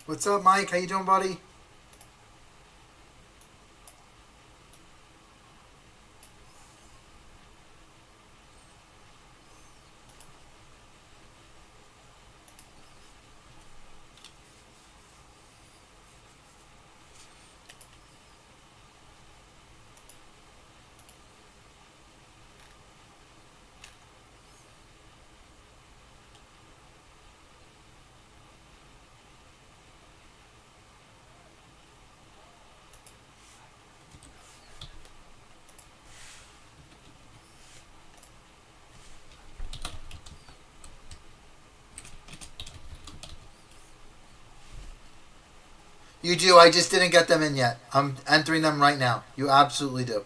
What's up, Mike? How you doing, buddy? You do. I just didn't get them in yet. I'm entering them right now. You absolutely do.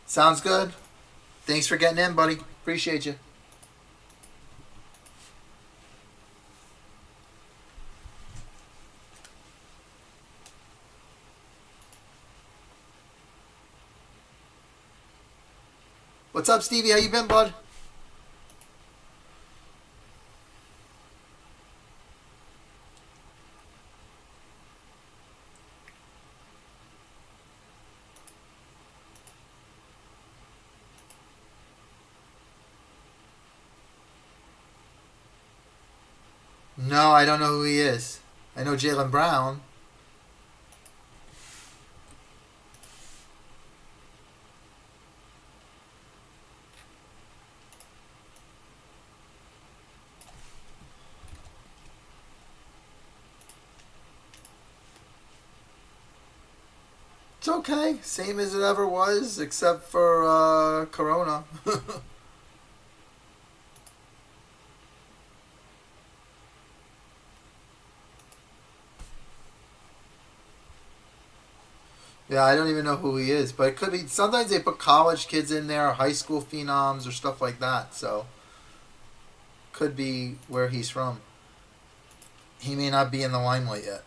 Sounds good. Thanks for getting in, buddy. Appreciate you. What's up, Stevie? How you been, bud? No, I don't know who he is. I know Jalen Brown. It's okay. Same as it ever was, except for Corona. Yeah, I don't even know who he is, but it could be. Sometimes they put college kids in there, high school phenoms, or stuff like that. So could be where he's from. He may not be in the limelight yet.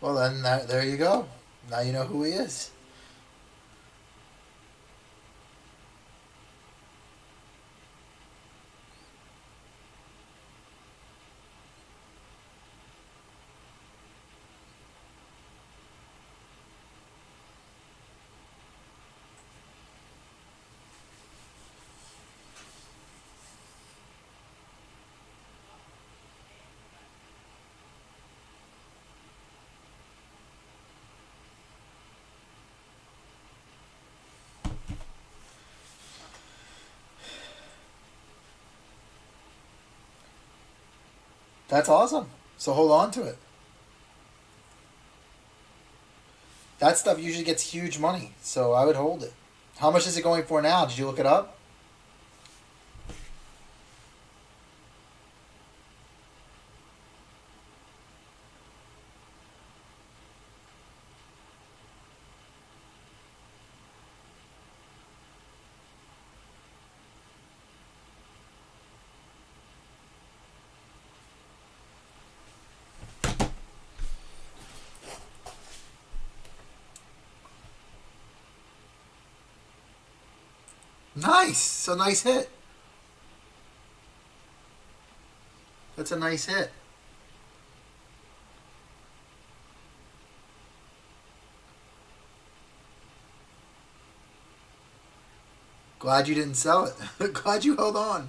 Well, then there you go. Now you know who he is. That's awesome. So hold on to it. That stuff usually gets huge money, so I would hold it. How much is it going for now? Did you look it up? Nice. So nice hit. That's a nice hit. Glad you didn't sell it. Glad you held on.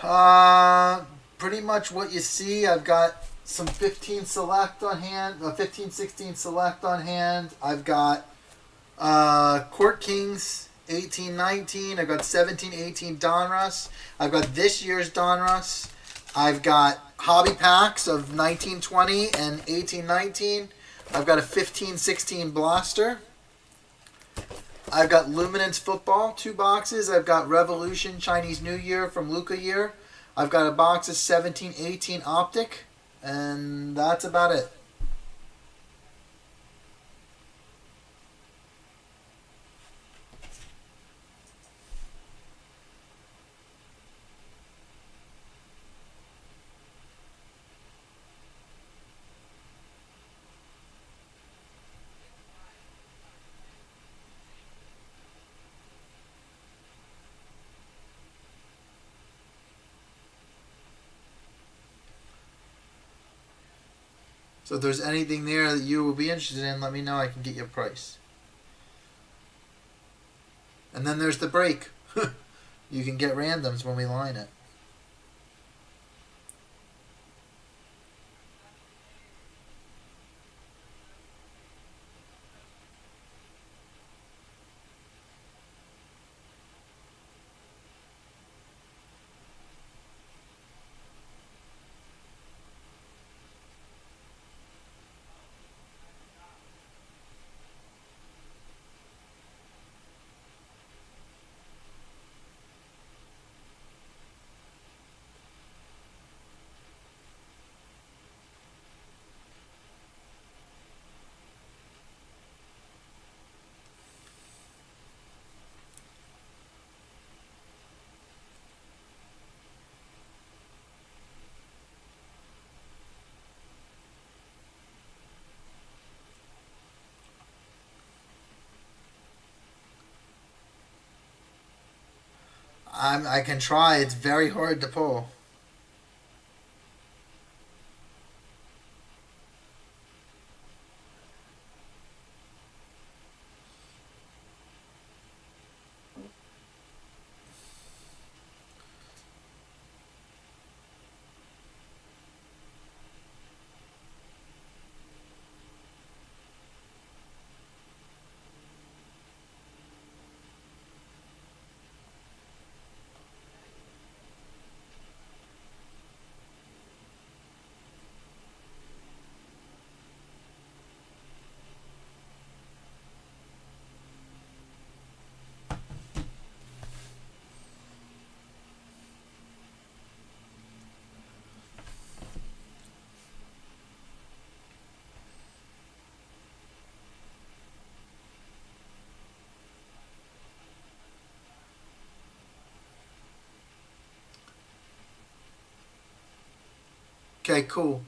Uh, Pretty much what you see. I've got some 15 select on hand, 15, 16 select on hand. I've got Court Kings 18, 19. I've got 17, 18 Donruss. I've got this year's Donruss. I've got hobby packs of 19, 20 and 18, 19. I've got a 15, 16 Blaster. I've got Luminance Football, 2 boxes. I've got Revolution Chinese New Year from Luca Year. I've got a box of 17, 18 Optic. And that's about it. So if there's anything there that you will be interested in, let me know. I can get you a price. And then there's the break. You can get randoms when we line it. I can try. It's very hard to pull. Okay, cool.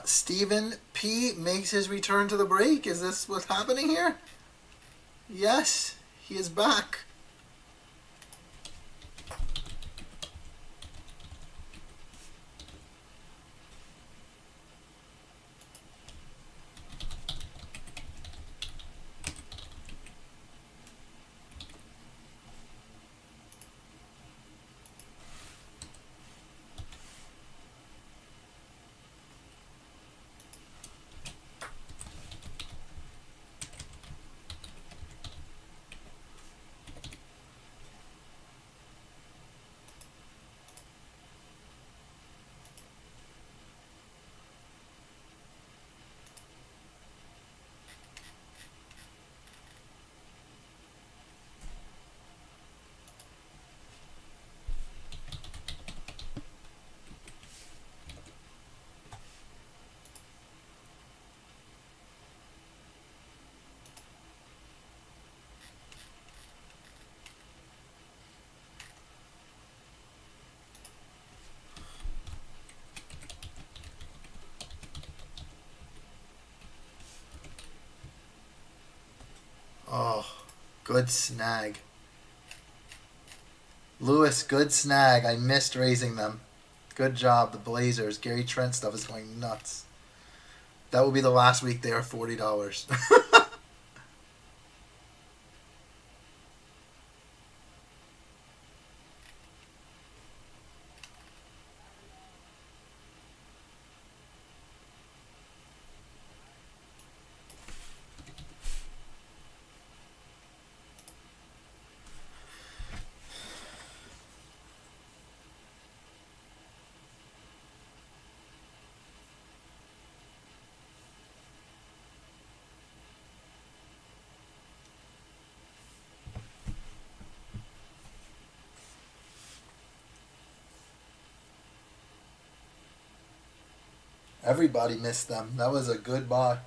Stephen P makes his return to the break. Is this what's happening here? Yes, he is back. Oh, good snag. Lewis, good snag. I missed raising them. Good job, the Blazers. Gary Trent stuff is going nuts. That will be the last week they are $40. Everybody missed them. That was a good buy.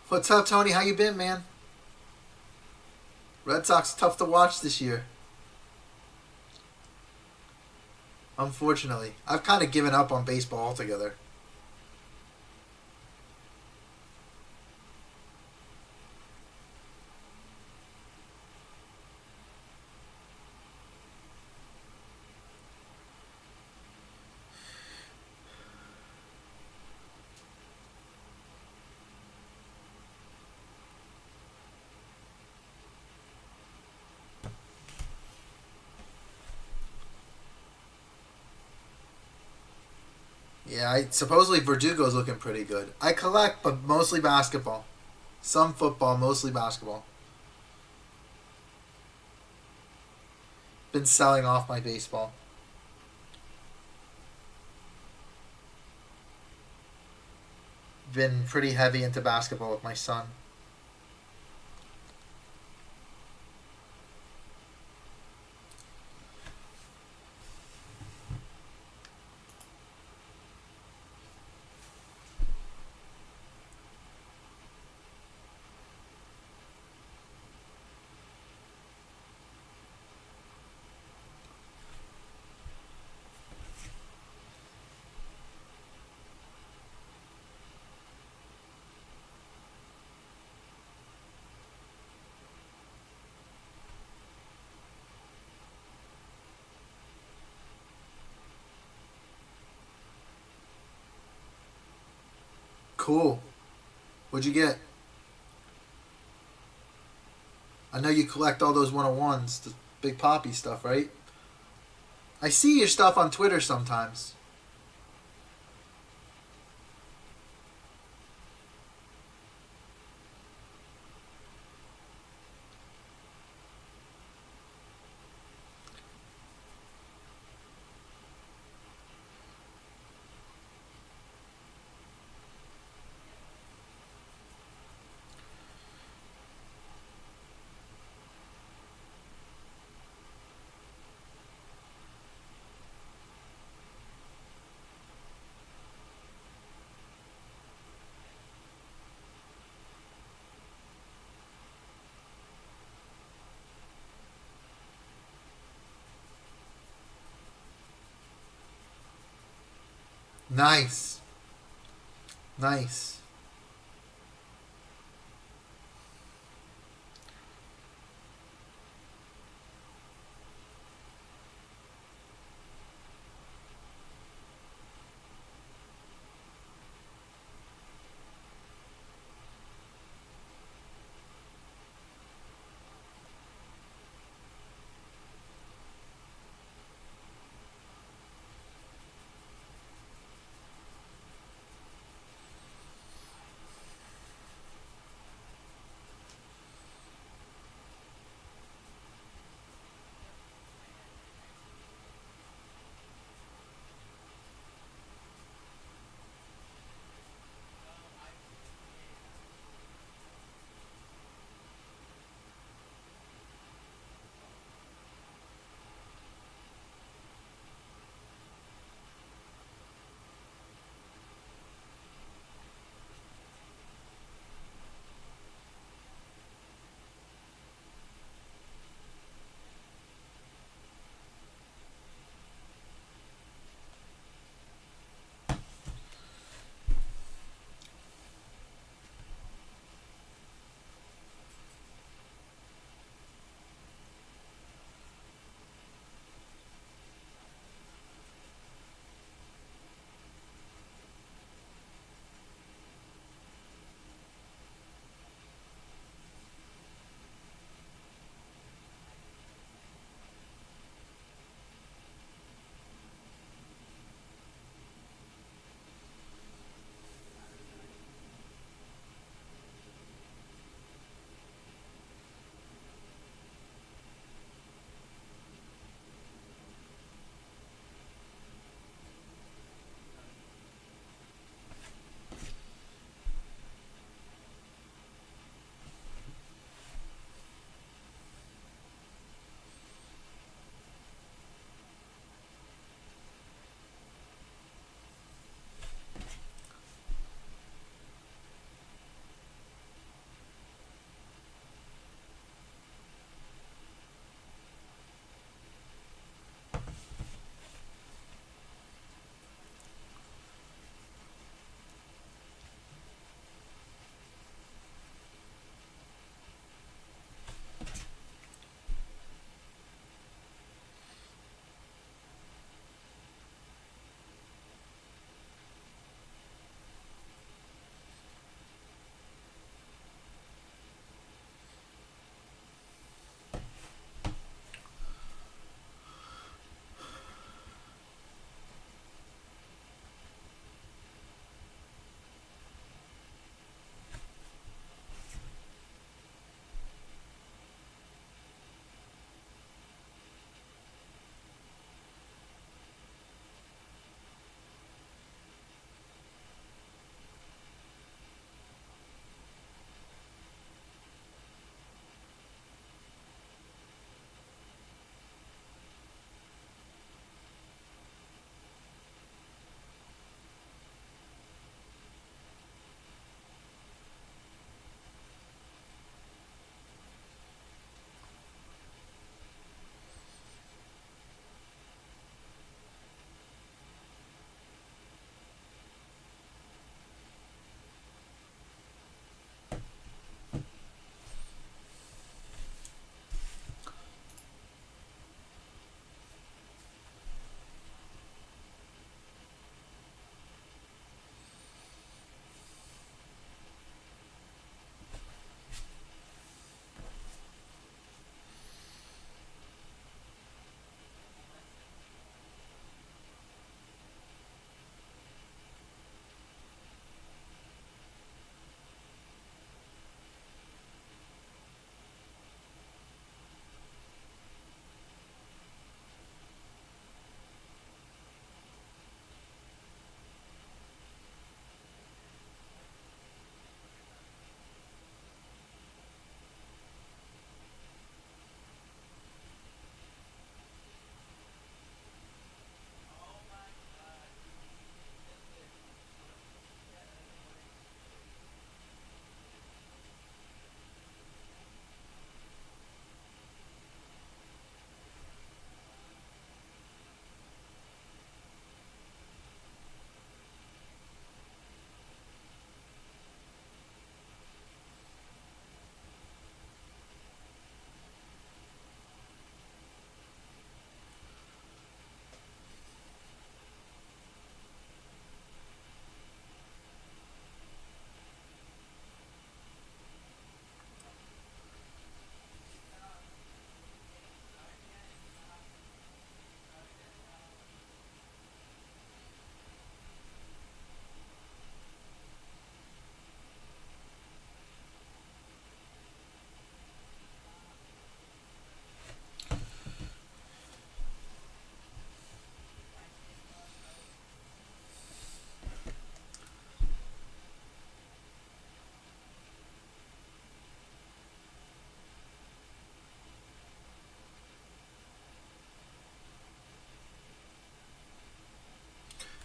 What's up, Tony? How you been, man? Red Sox tough to watch this year. Unfortunately, I've kind of given up on baseball altogether. Yeah, supposedly Verdugo's looking pretty good. I collect, but mostly basketball. Some football, mostly basketball. Been selling off my baseball. Been pretty heavy into basketball with my son. Cool. What'd you get? I know you collect all those 101s, the Big Poppy stuff, right? I see your stuff on Twitter sometimes. Nice. Nice.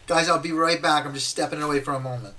Guys, I'll be right back. I'm just stepping away for a moment.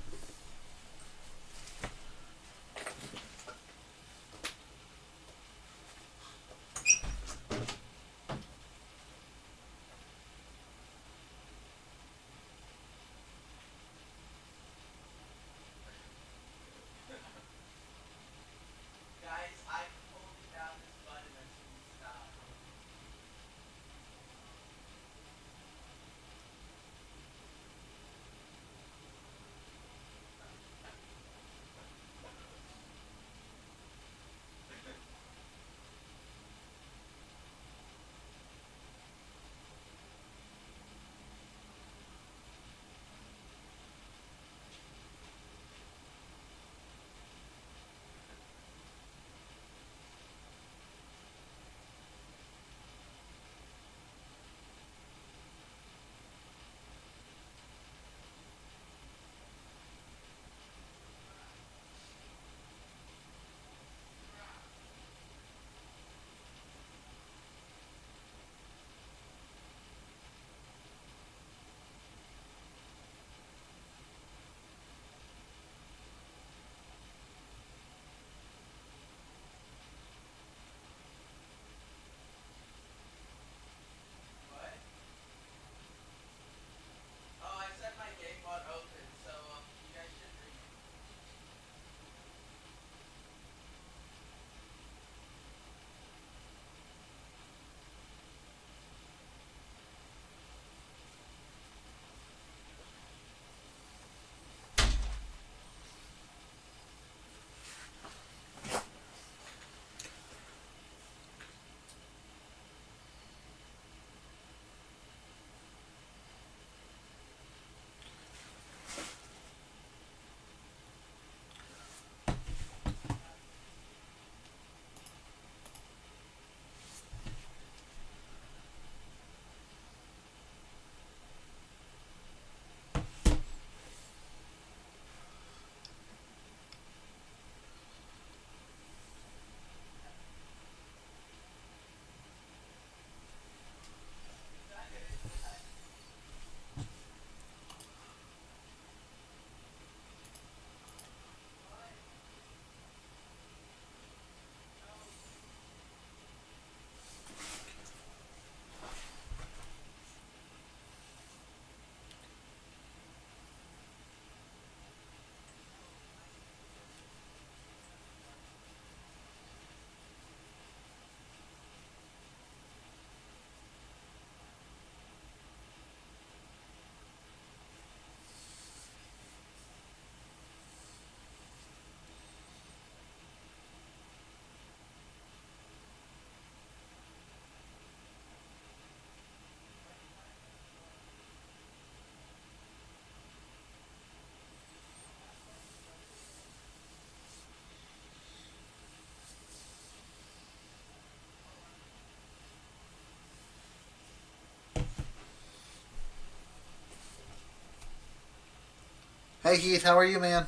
Hey Heath, how are you, man?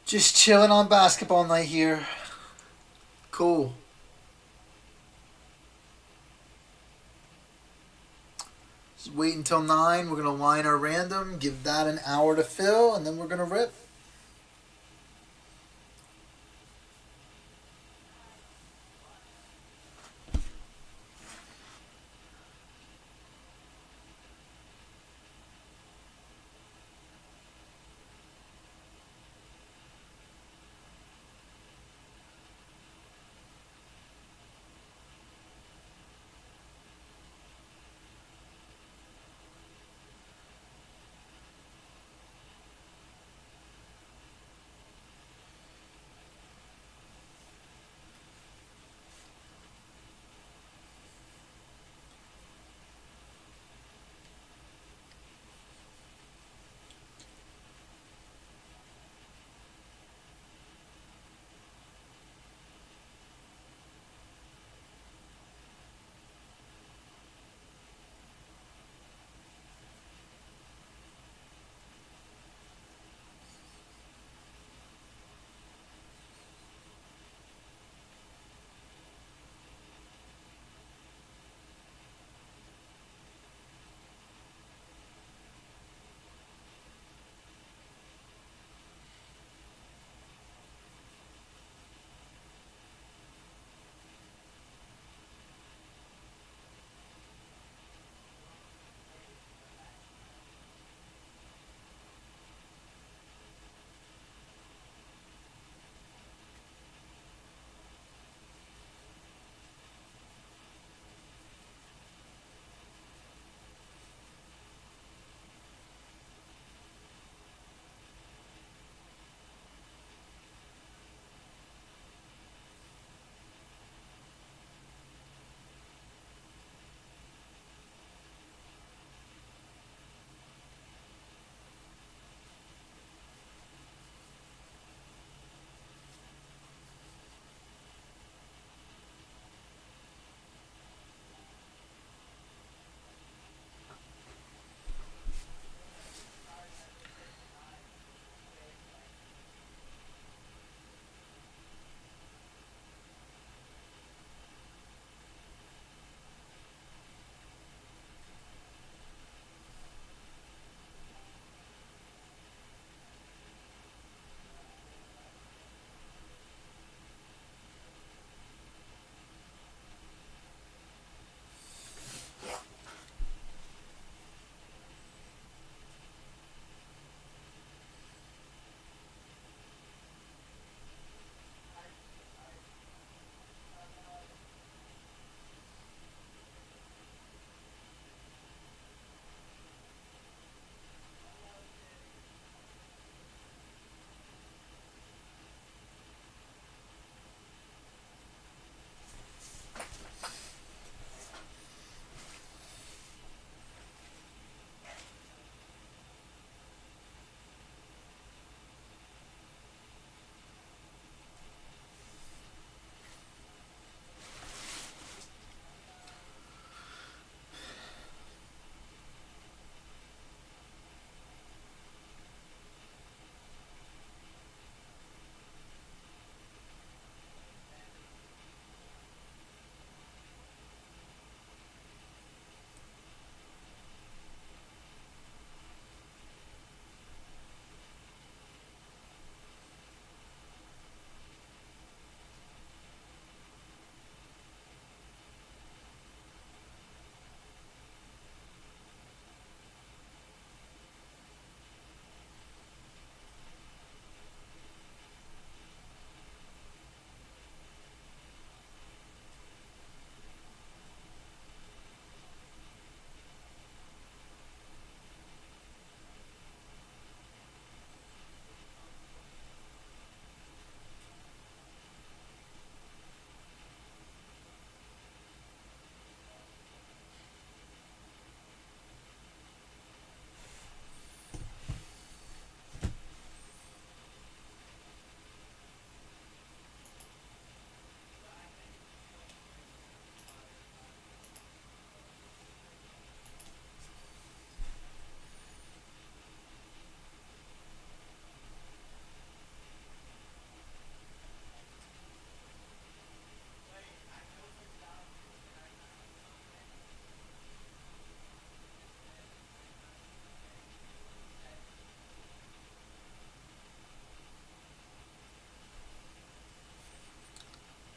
Just chilling on basketball night here. Cool. Just wait until 9. We're going to line our random, give that an hour to fill, and then we're going to rip.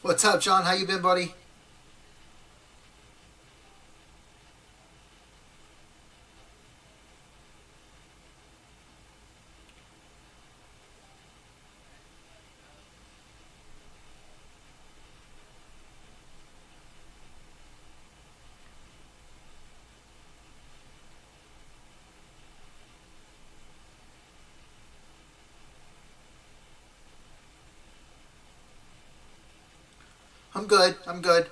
What's up, John? How you been, buddy? I'm good. I'm good.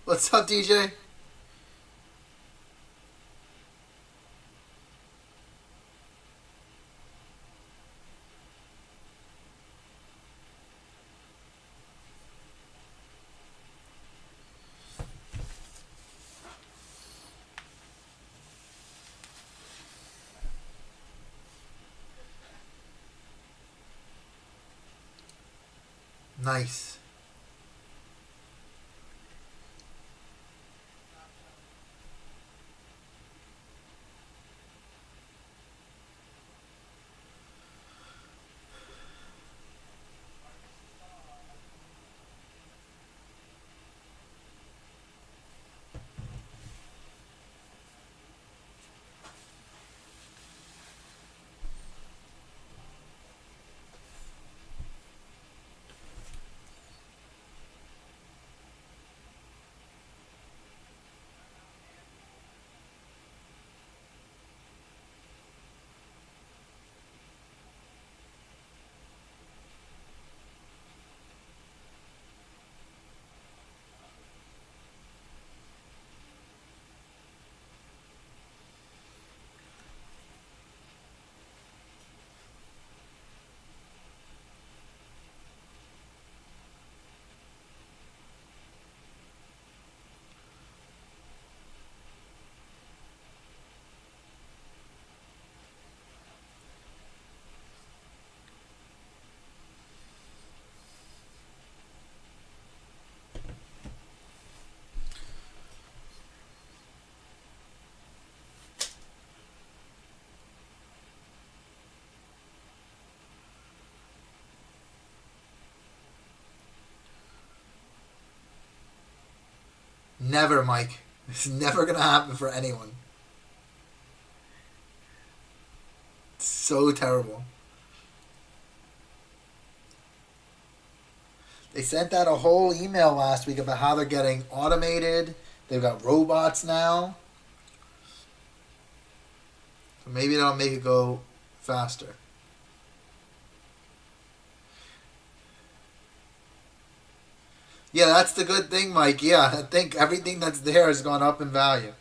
What's up, DJ? Nice. Never, Mike. It's never gonna happen for anyone. It's so terrible. They sent out a whole email last week about how they're getting automated. They've got robots now. So maybe that'll make it go faster. Yeah, that's the good thing, Mike. Yeah, I think everything that's there has gone up in value.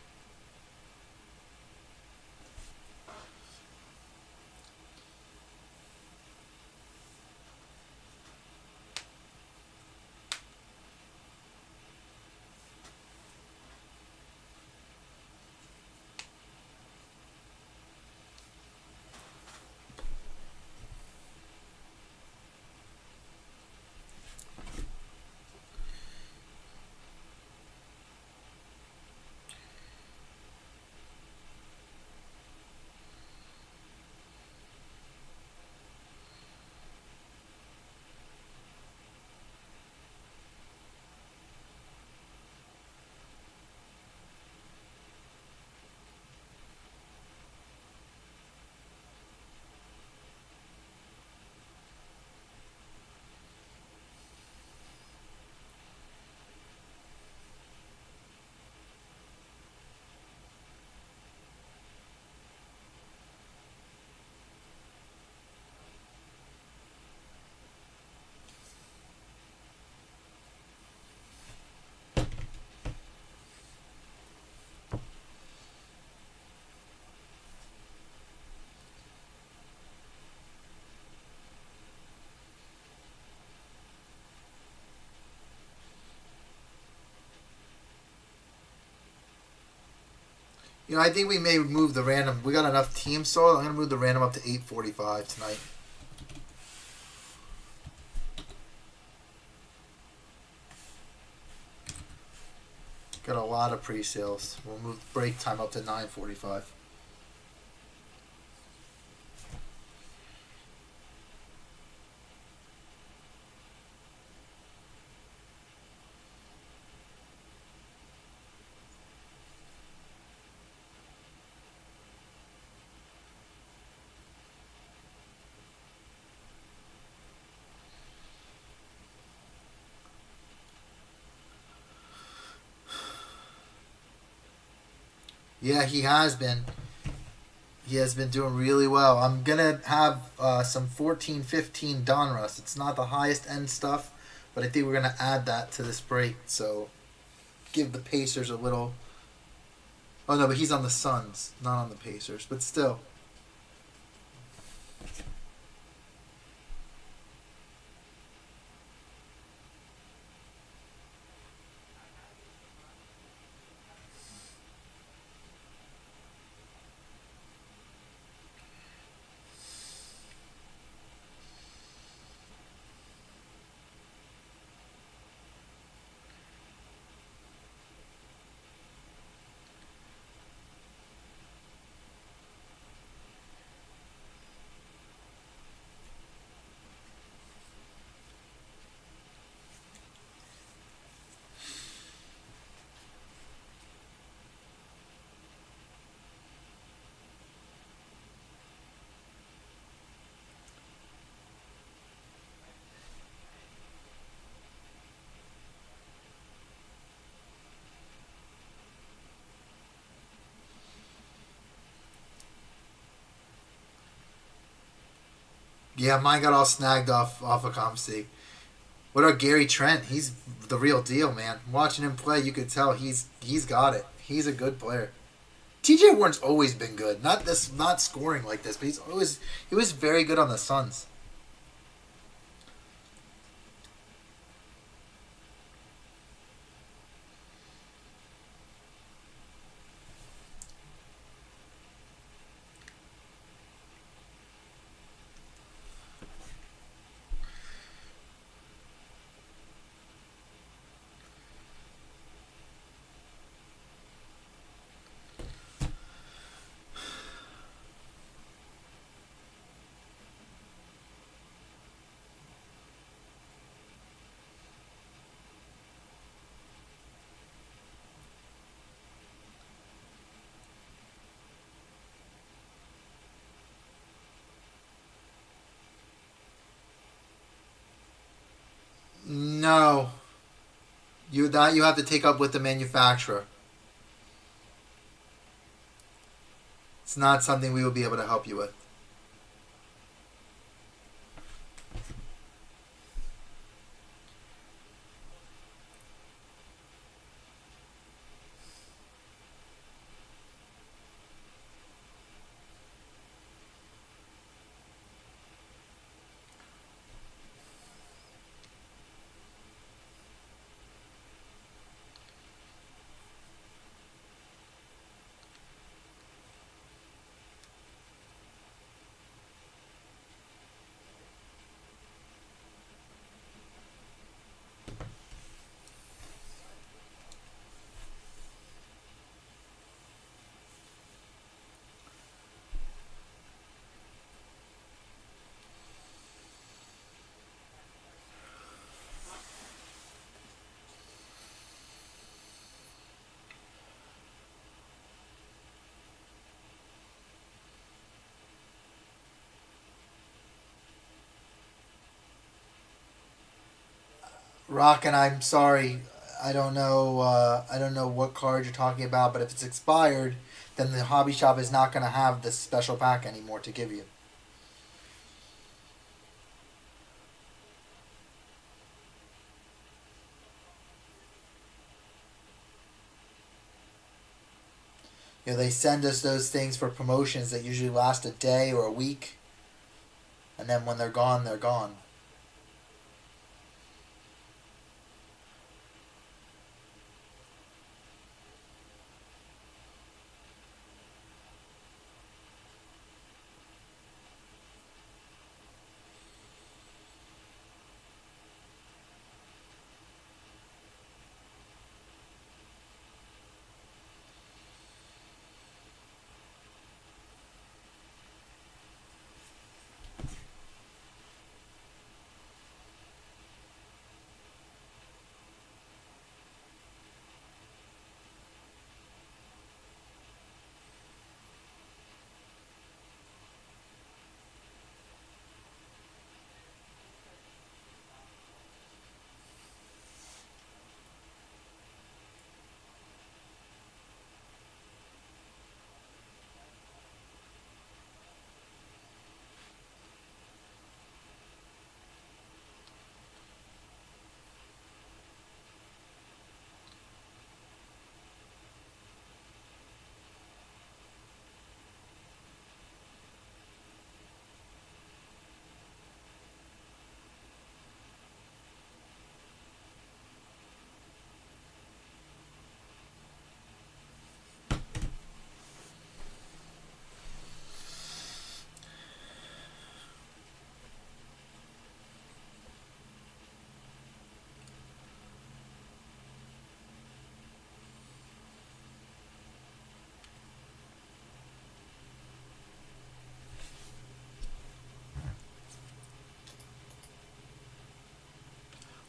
I think we may move the random. We got enough teams sold. I'm gonna move the random up to 8:45 tonight. Got a lot of pre-sales. We'll move break time up to 9:45. Yeah, he has been. He has been doing really well. I'm gonna have some 14-15 Donruss. It's not the highest end stuff, but I think we're gonna add that to this break. So give the Pacers a little. Oh no, but he's on the Suns, not on the Pacers. But still, yeah, mine got all snagged off of ComC. What about Gary Trent? He's the real deal, man. Watching him play, you could tell he's got it. He's a good player. T.J. Warren's always been good. Not scoring like this, but he was very good on the Suns. No, you have to take up with the manufacturer. It's not something we will be able to help you with. Rock, and I'm sorry. I don't know. I don't know what card you're talking about, but if it's expired, then the hobby shop is not going to have this special pack anymore to give you. They send us those things for promotions that usually last a day or a week, and then when they're gone, they're gone.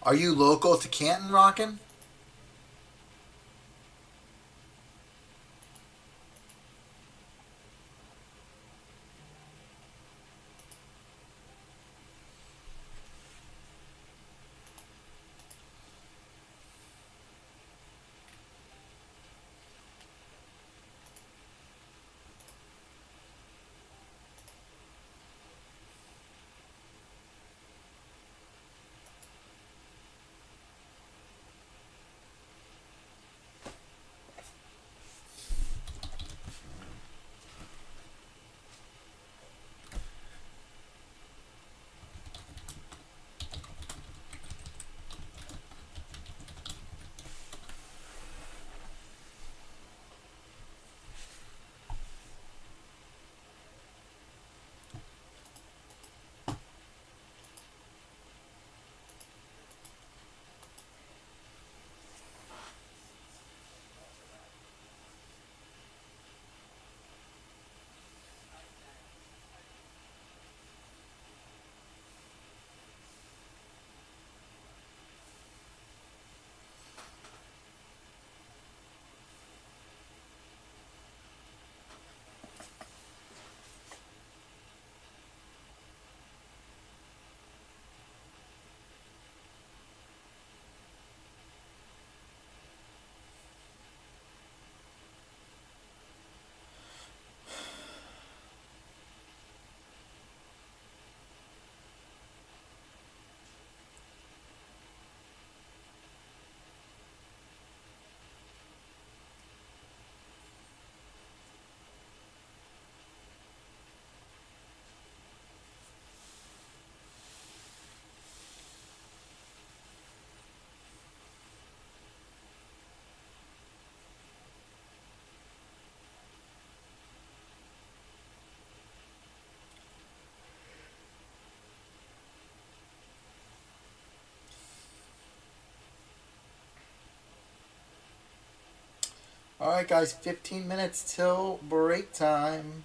Are you local to Canton rockin'? All right, guys, 15 minutes till break time.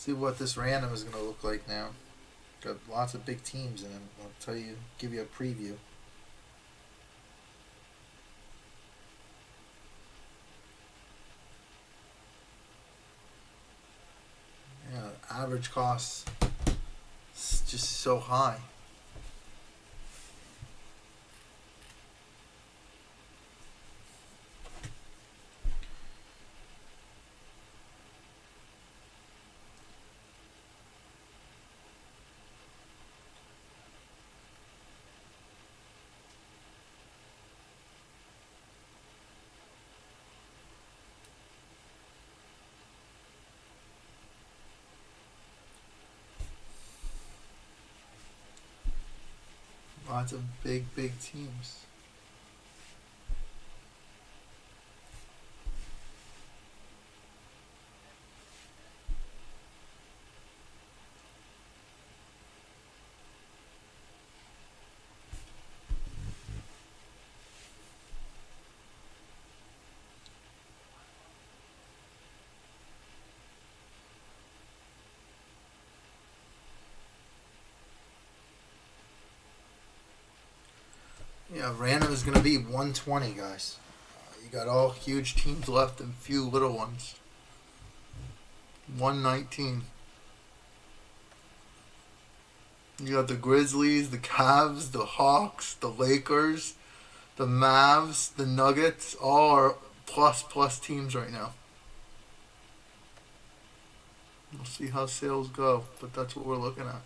See what this random is going to look like now. Got lots of big teams in it. I'll tell you, give you a preview. Yeah, average cost is just so high. Lots of big teams. Yeah, random is going to be 120, guys. You got all huge teams left and few little ones. 119. You got the Grizzlies, the Cavs, the Hawks, the Lakers, the Mavs, the Nuggets. All are plus teams right now. We'll see how sales go, but that's what we're looking at.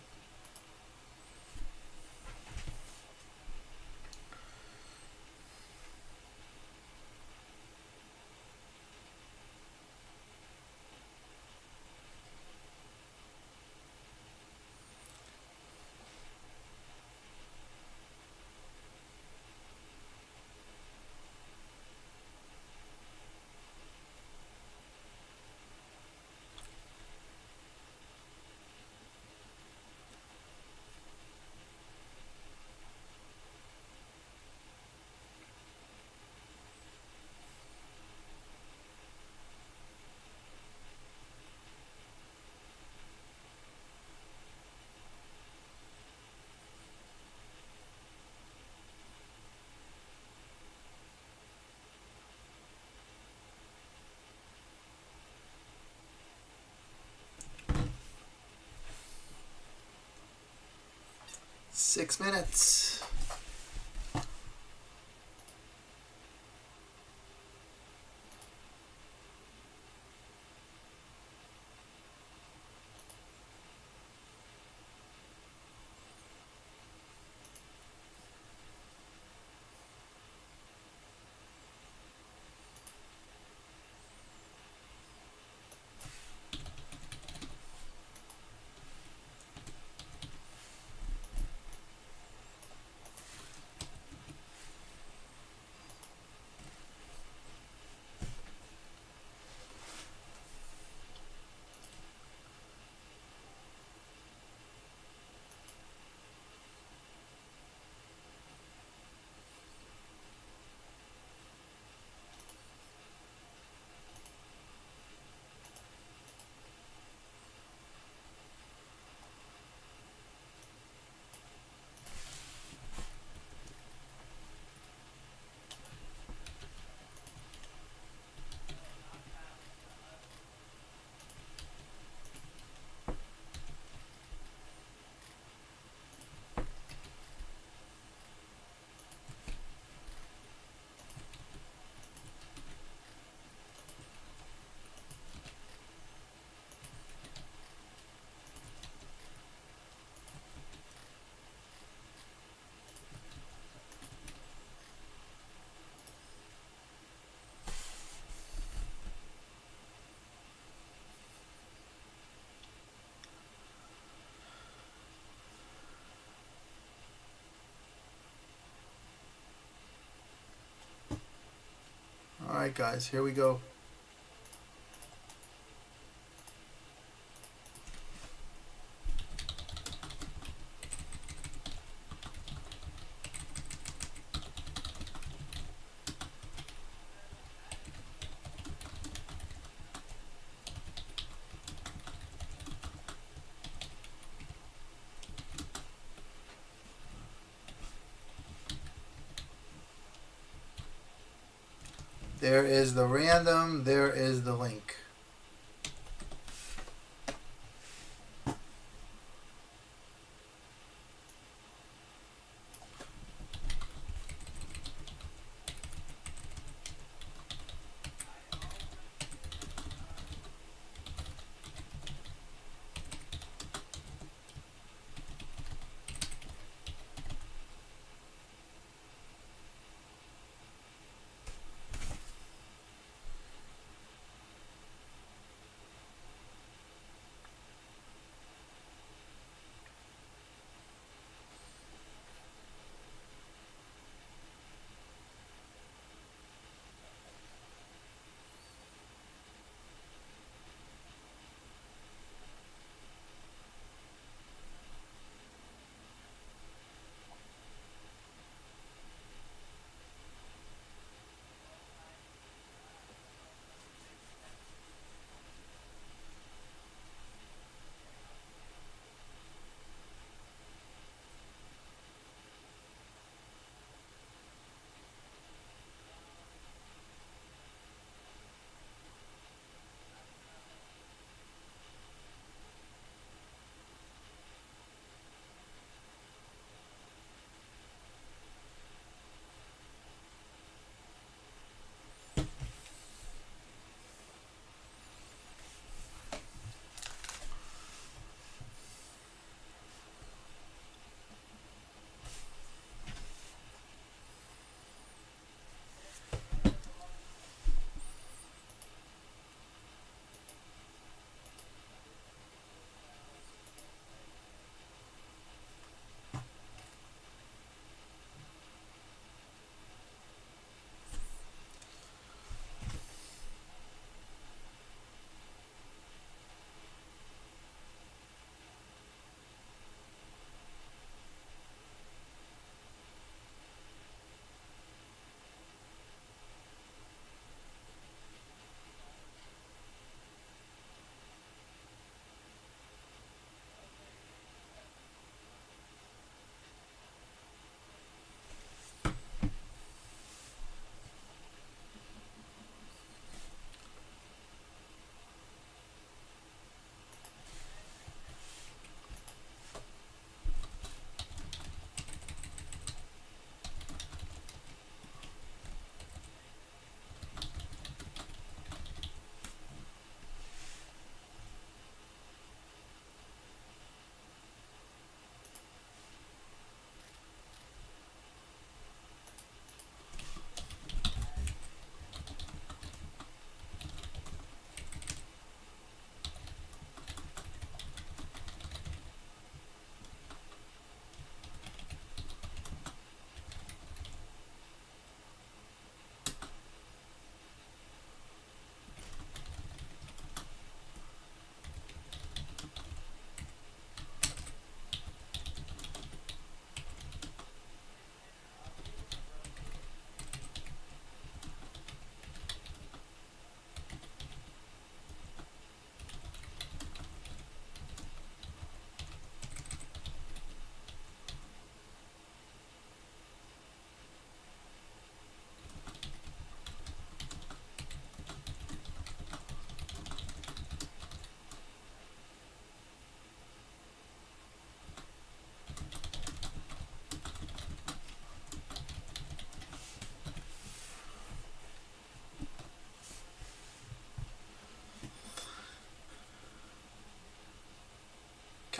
Six minutes. Alright, guys, here we go. There is the random. There is the link.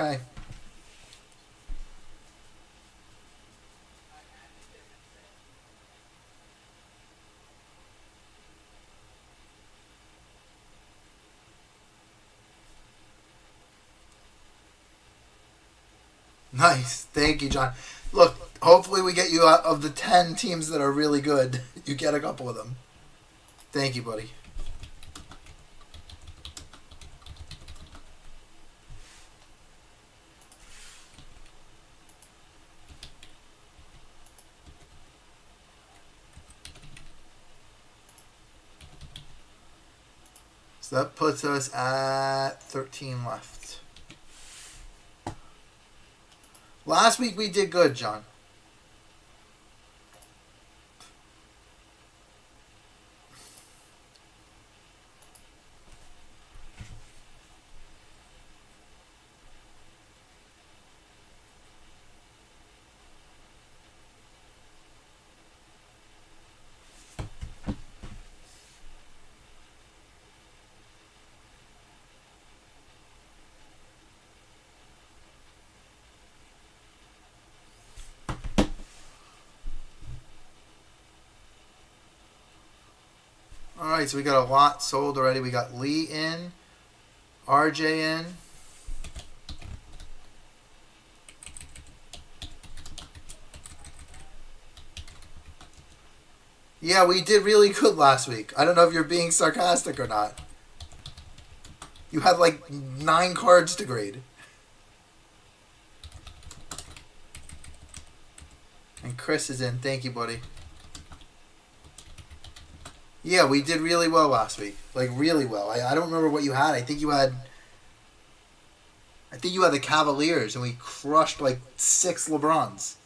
Okay. Nice. Thank you, John. Look, hopefully we get you out of the 10 teams that are really good. You get a couple of them. Thank you, buddy. So that puts us at 13 left. Last week we did good, John. right, so we got a lot sold already. We got Lee in, RJ in. Yeah, we did really good last week. I don't know if you're being sarcastic or not. You had like 9 cards to grade. And Chris is in. Thank you, buddy. Yeah, we did really well last week. Like really well. I don't remember what you had. I think you had the Cavaliers and we crushed like 6 LeBrons.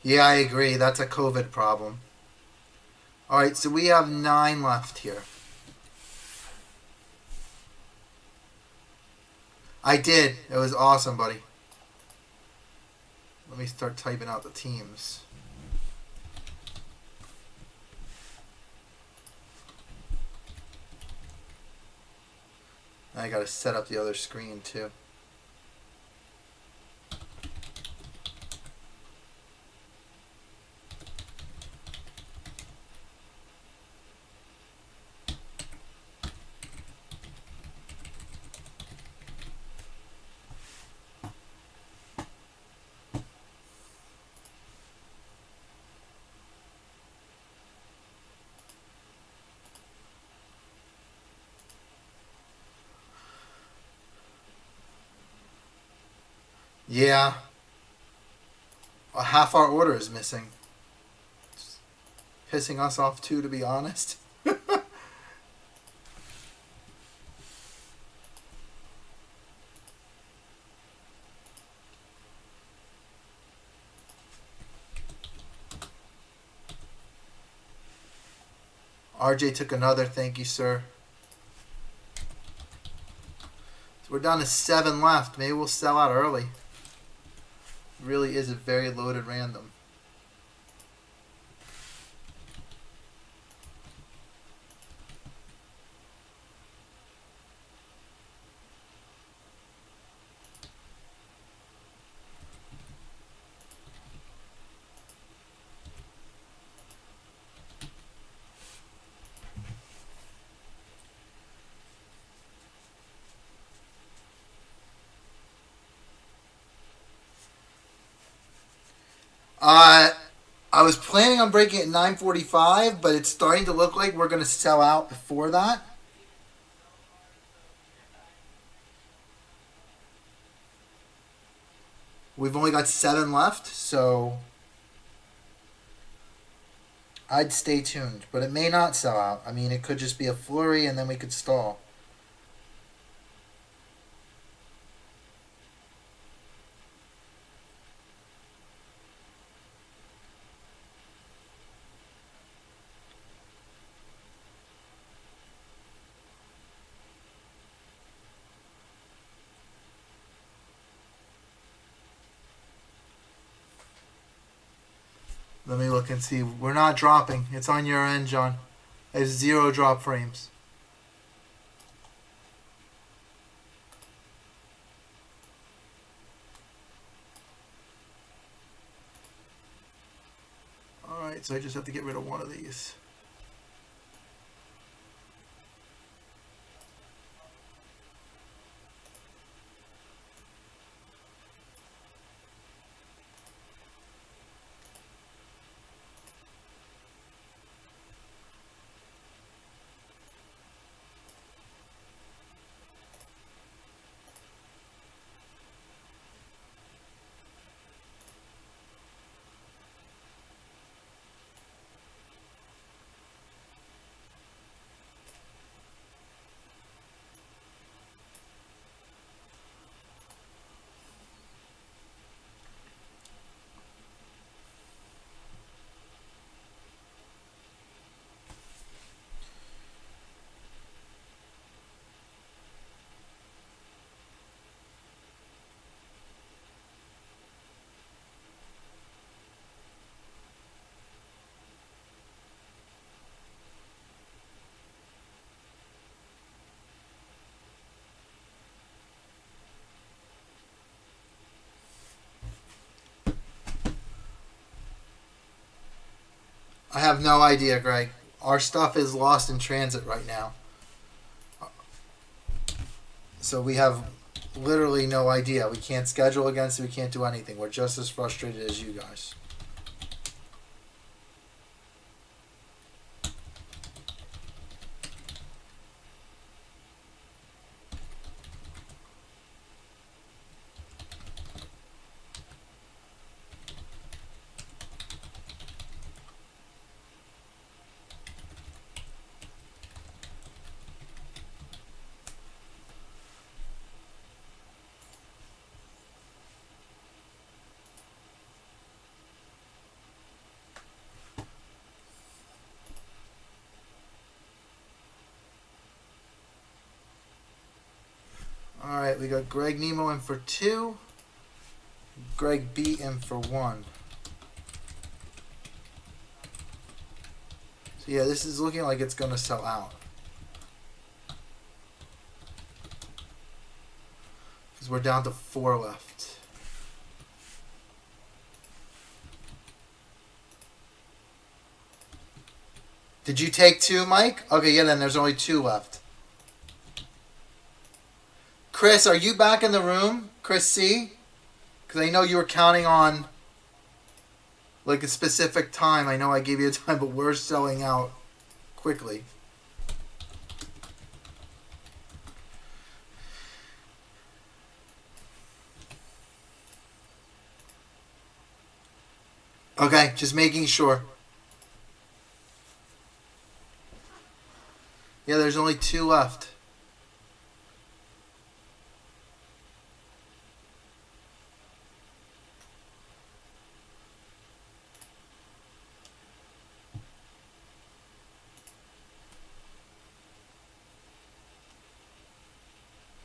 Yeah, I agree. That's a COVID problem. All right, so we have 9 left here. I did. It was awesome, buddy. Let me start typing out the teams. I gotta set up the other screen too. Yeah, half our order is missing. It's pissing us off too, to be honest. RJ took another. Thank you, sir. So we're down to 7 left. Maybe we'll sell out early. Really is a very loaded random. Uh, I was planning on breaking at 9:45, but it's starting to look like we're going to sell out before that. We've only got 7 left, so I'd stay tuned. But it may not sell out. I mean, it could just be a flurry and then we could stall. Let me look and see. We're not dropping. It's on your end, John. There's 0 drop frames. Alright, so I just have to get rid of one of these. I have no idea, Greg. Our stuff is lost in transit right now. So we have literally no idea. We can't schedule against it. We can't do anything. We're just as frustrated as you guys. All right, we got Greg Nemo in for 2. Greg B in for 1. So yeah, this is looking like it's going to sell out. Because we're down to 4 left. Did you take 2, Mike? Okay, yeah, then there's only 2 left. Chris, are you back in the room? Chris C? Because I know you were counting on like a specific time. I know I gave you a time, but we're selling out quickly. Okay, just making sure. Yeah, there's only 2 left.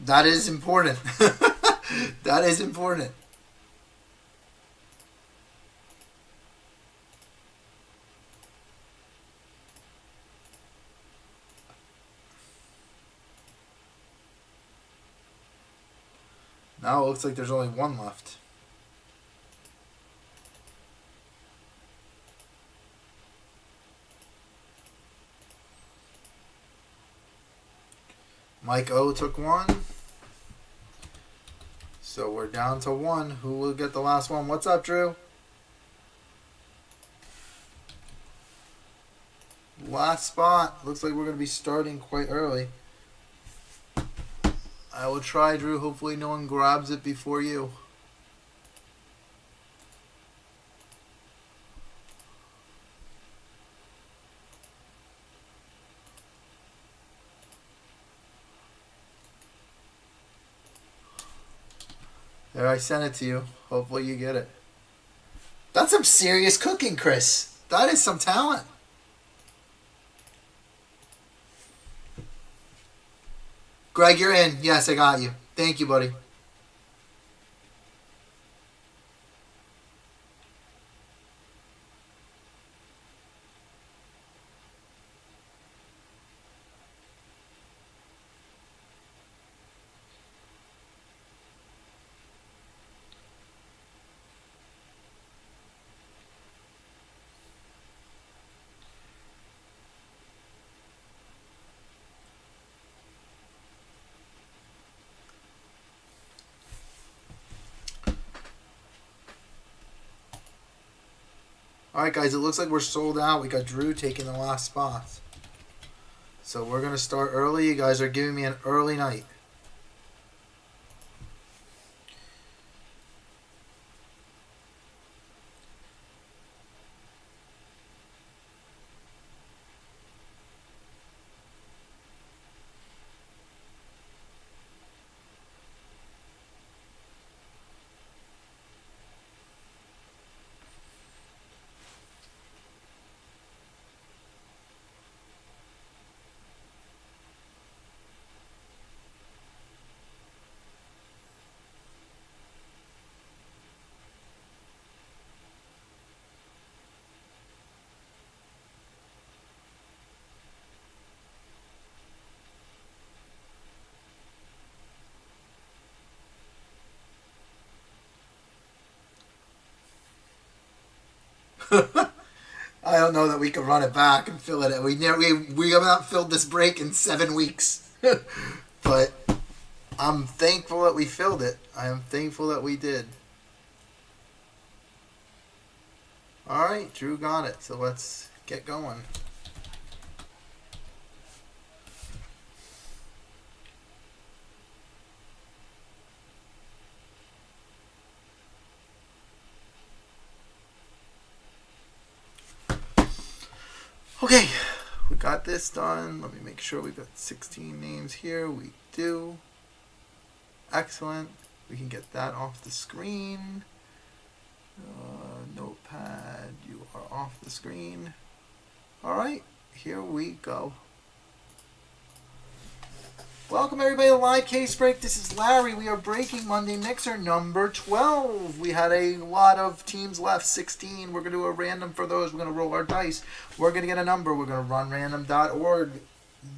That is important. That is important. Now it looks like there's only 1 left. Mike O took 1. So we're down to 1. Who will get the last one? What's up, Drew? Last spot. Looks like we're going to be starting quite early. I will try, Drew. Hopefully no one grabs it before you. There, I sent it to you. Hopefully you get it. That's some serious cooking, Chris. That is some talent. Greg, you're in. Yes, I got you. Thank you, buddy. All right, guys, it looks like we're sold out. We got Drew taking the last spot. So we're going to start early. You guys are giving me an early night. don't know that we can run it back and fill it. We have not filled this break in 7 weeks, but I'm thankful that we filled it. I am thankful that we did. All right, Drew got it. So let's get going. Okay, we got this done. Let me make sure we got 16 names here. We do. Excellent. We can get that off the screen. Notepad, you are off the screen. All right, here we go. Welcome everybody to Live Case Break. This is Larry. We are breaking Monday Mixer number 12. We had a lot of teams left, 16. We're going to do a random for those. We're going to roll our dice. We're going to get a number. We're going to run random.org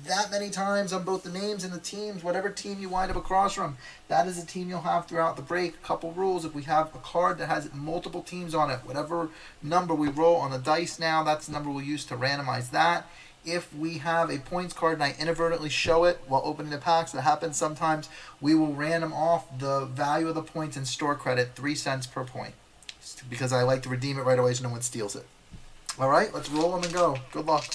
that many times on both the names and the teams. Whatever team you wind up across from, that is the team you'll have throughout the break. A couple rules. If we have a card that has multiple teams on it, whatever number we roll on the dice now, that's the number we'll use to randomize that. If we have a points card and I inadvertently show it while opening the packs, that happens sometimes, we will random off the value of the points and store credit 3 cents per point. Because I like to redeem it right away so no one steals it. Alright, let's roll them and go. Good luck.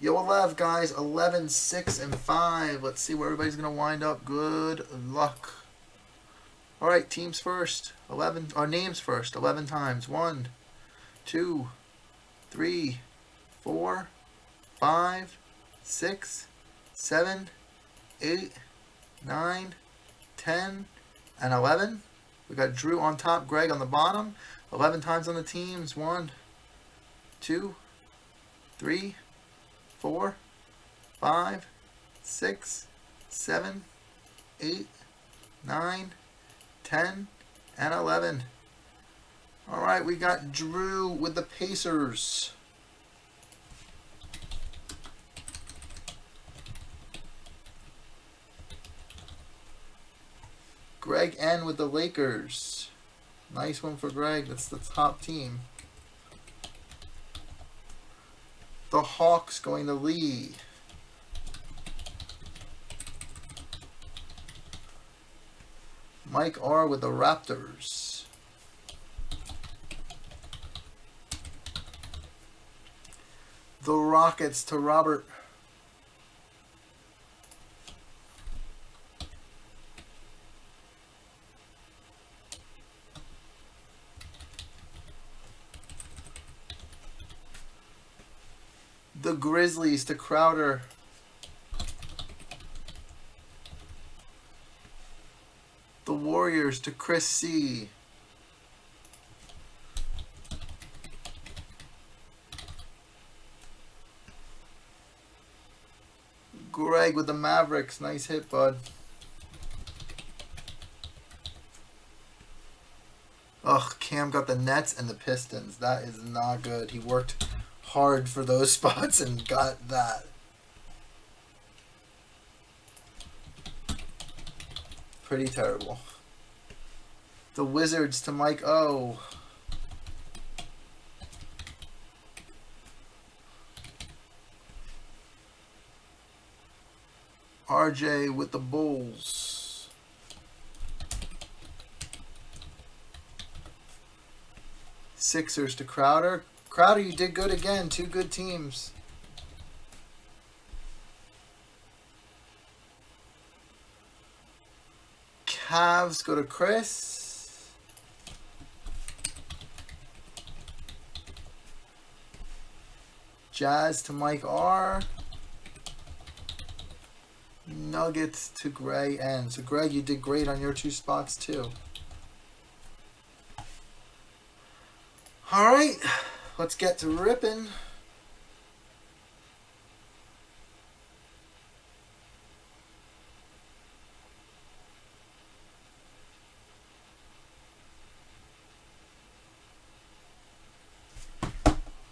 Yolev, guys, 11, 6, and 5. Let's see where everybody's going to wind up. Good luck. Alright, teams first. 11, or names first. 11 times. 1, 2, 3, 4, 5, 6, 7, 8, 9, 10, and 11. We got Drew on top, Greg on the bottom. 11 times on the teams. 1, 2, 3, 4, 5, 6, 7, 8, 9, 10, and 11. All right, we got Drew with the Pacers. Greg N with the Lakers. Nice one for Greg. That's the top team. The Hawks going to Lee. Mike R with the Raptors. The Rockets to Robert. The Grizzlies to Crowder. The Warriors to Chris C. Greg with the Mavericks. Nice hit, bud. Ugh, Cam got the Nets and the Pistons. That is not good. He worked hard for those spots and got that. Pretty terrible. The Wizards to Mike O. RJ with the Bulls. Sixers to Crowder. Crowder, you did good again. 2 good teams. Cavs go to Chris. Jazz to Mike R. Nuggets to Gray N. So Greg, you did great on your 2 spots too. Alright, let's get to ripping.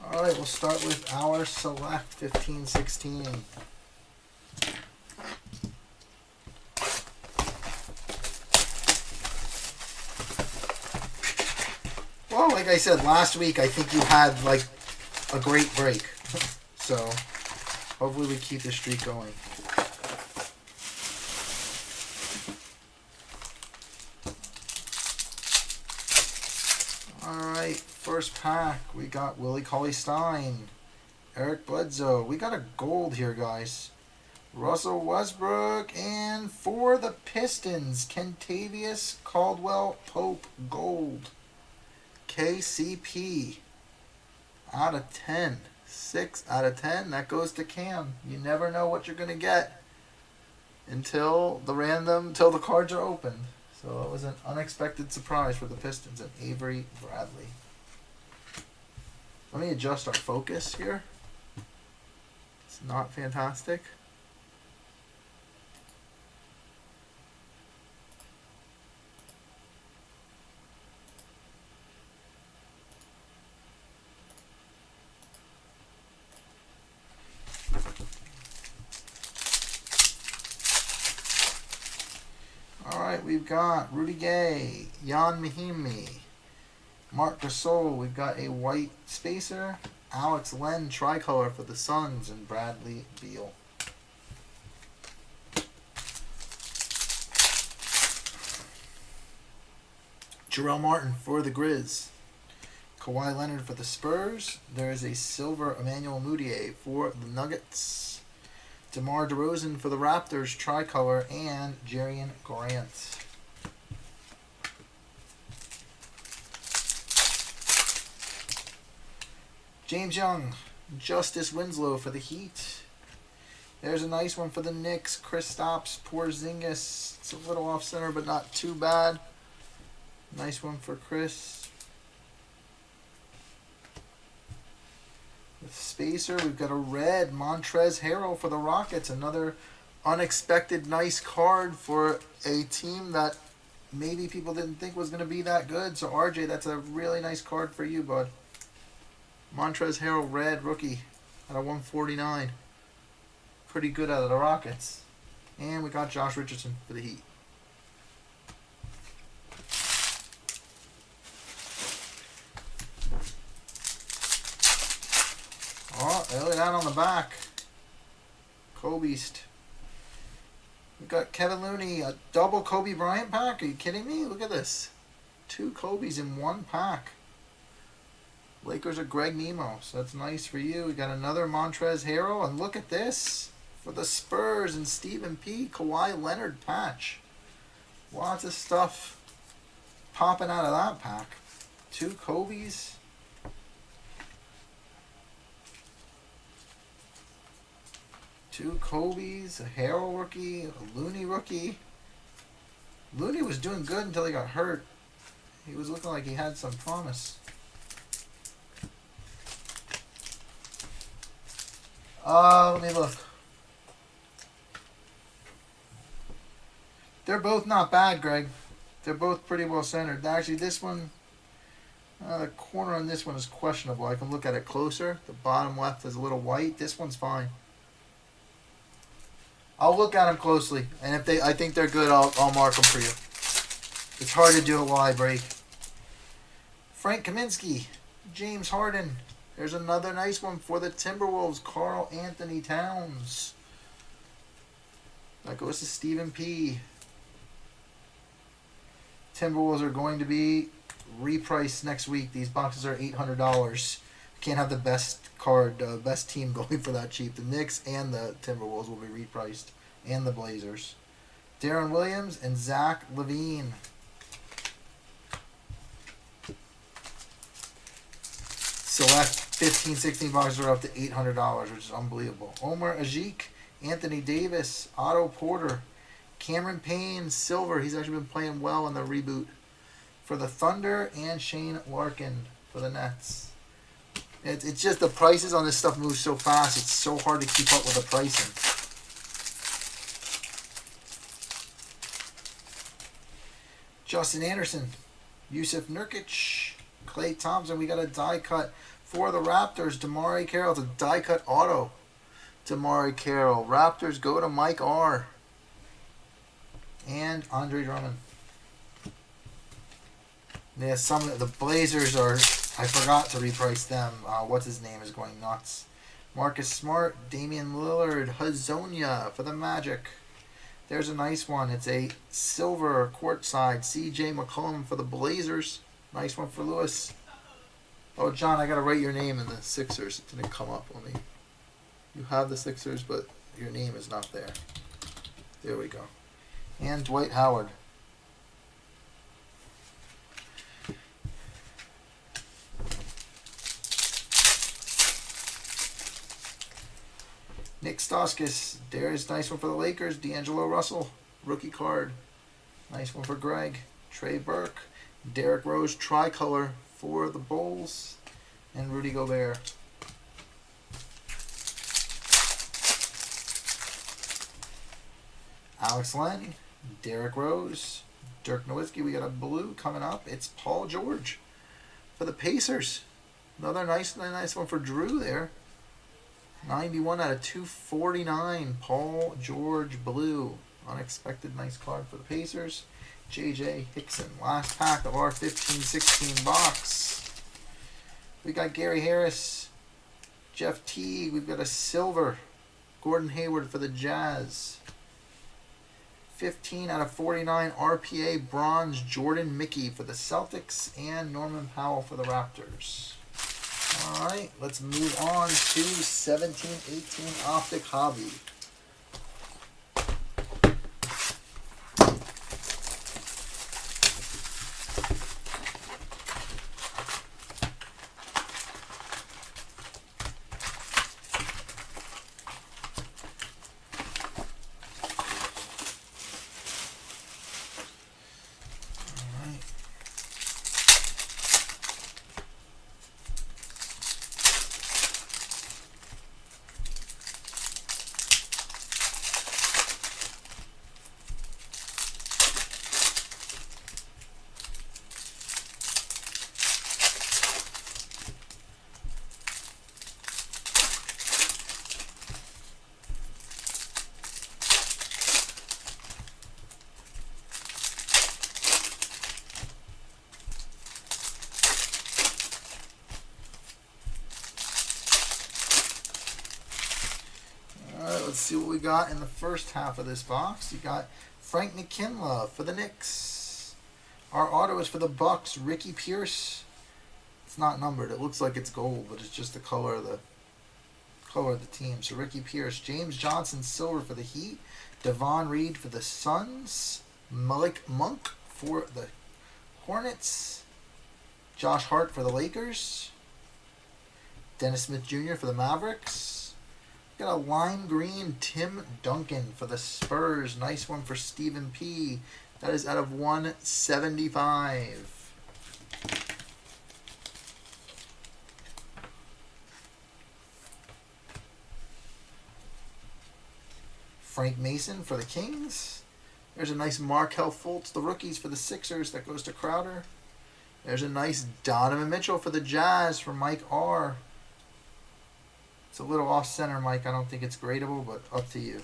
Alright, we'll start with our select 15-16. Whoa, I like I said last week, I think you had like a great break. So hopefully we keep the streak going. Alright, first pack. We got Willie Cauley-Stein, Eric Bledsoe. We got a gold here, guys. Russell Westbrook, and for the Pistons, Kentavious Caldwell-Pope gold. KCP out of 10. 6 out of 10. That goes to Cam. You never know what you're going to get until the cards are opened. So it was an unexpected surprise for the Pistons and Avery Bradley. Let me adjust our focus here. It's not fantastic. Alright, we've got Rudy Gay, Jan Mahimi, Marc Gasol. We've got a white spacer, Alex Len tricolor for the Suns, and Bradley Beal. Jarrell Martin for the Grizz. Kawhi Leonard for the Spurs. There's a silver Emmanuel Mudiay for the Nuggets. DeMar DeRozan for the Raptors, tricolor, and Jerian Grant. James Young, Justice Winslow for the Heat. There's a nice one for the Knicks, Kristaps Porzingis. It's a little off center, but not too bad. Nice one for Chris. With spacer, we've got a red Montrezl Harrell for the Rockets. Another unexpected nice card for a team that maybe people didn't think was going to be that good. So RJ, that's a really nice card for you, bud. Montrezl Harrell red rookie at a 149. Pretty good out of the Rockets. And we got Josh Richardson for the Heat. Oh, look at that on the back. Kobeist. We've got Kevin Looney, a double Kobe Bryant pack. Are you kidding me? Look at this. 2 Kobe's in one pack. Lakers are Greg Nemo, so that's nice for you. We got another Montrezl Harrell, and look at this. For the Spurs and Stephen P. Kawhi Leonard patch. Lots of stuff popping out of that pack. 2 Kobe's. 2 Kobe's, a Harrell rookie, a Looney rookie. Looney was doing good until he got hurt. He was looking like he had some promise. Let me look. They're both not bad, Greg. They're both pretty well centered. Actually, this one, the corner on this one is questionable. I can look at it closer. The bottom left is a little white. This one's fine. I'll look at them closely, and if I think they're good, I'll mark them for you. It's hard to do it while I break. Frank Kaminsky, James Harden. There's another nice one for the Timberwolves, Karl Anthony Towns. That goes to Stephen P. Timberwolves are going to be repriced next week. These boxes are $800. Can't have the best best team going for that cheap. The Knicks and the Timberwolves will be repriced, and the Blazers. Darren Williams and Zach LaVine. Select 15, 16 boxes are up to $800, which is unbelievable. Omar Ajik, Anthony Davis, Otto Porter, Cameron Payne, silver. He's actually been playing well in the reboot for the Thunder, and Shane Larkin for the Nets. It's just the prices on this stuff move so fast. It's so hard to keep up with the pricing. Justin Anderson, Yusuf Nurkic, Klay Thompson. We got a die cut for the Raptors. DeMar Carroll. It's a die cut auto. DeMar Carroll. Raptors go to Mike R. And Andre Drummond. Yeah, some of the Blazers are I forgot to reprice them. What's his name is going nuts. Marcus Smart, Damian Lillard, Hazonia for the Magic. There's a nice one. It's a silver courtside CJ McCollum for the Blazers. Nice one for Lewis. Oh, John, I got to write your name in the Sixers. It didn't come up on me. You have the Sixers, but your name is not there. There we go. And Dwight Howard. Nick Stauskas. There's a nice one for the Lakers. D'Angelo Russell. Rookie card. Nice one for Greg. Trey Burke. Derrick Rose tricolor for the Bulls. And Rudy Gobert. Alex Len. Derrick Rose. Dirk Nowitzki. We got a blue coming up. It's Paul George for the Pacers. Another nice one for Drew there. 91 out of 249. Paul George blue. Unexpected nice card for the Pacers. J.J. Hickson. Last pack of our 15-16 box. We got Gary Harris. Jeff Teague. We've got a silver. Gordon Hayward for the Jazz. 15 out of 49 RPA bronze Jordan Mickey for the Celtics and Norman Powell for the Raptors. All right, let's move on to 17-18 Optic Hobby. Let's see what we got in the first half of this box. You got Frank McKinley for the Knicks. Our auto is for the Bucks. Ricky Pierce. It's not numbered. It looks like it's gold, but it's just the color of the team. So Ricky Pierce. James Johnson silver for the Heat. Devon Reed for the Suns. Malik Monk for the Hornets. Josh Hart for the Lakers. Dennis Smith Jr. for the Mavericks. Got a lime green Tim Duncan for the Spurs. Nice one for Stephen P. That is out of 175. Frank Mason for the Kings. There's a nice Markelle Fultz, the rookies for the Sixers. That goes to Crowder. There's a nice Donovan Mitchell for the Jazz for Mike R. It's a little off-center, Mike. I don't think it's gradable, but up to you.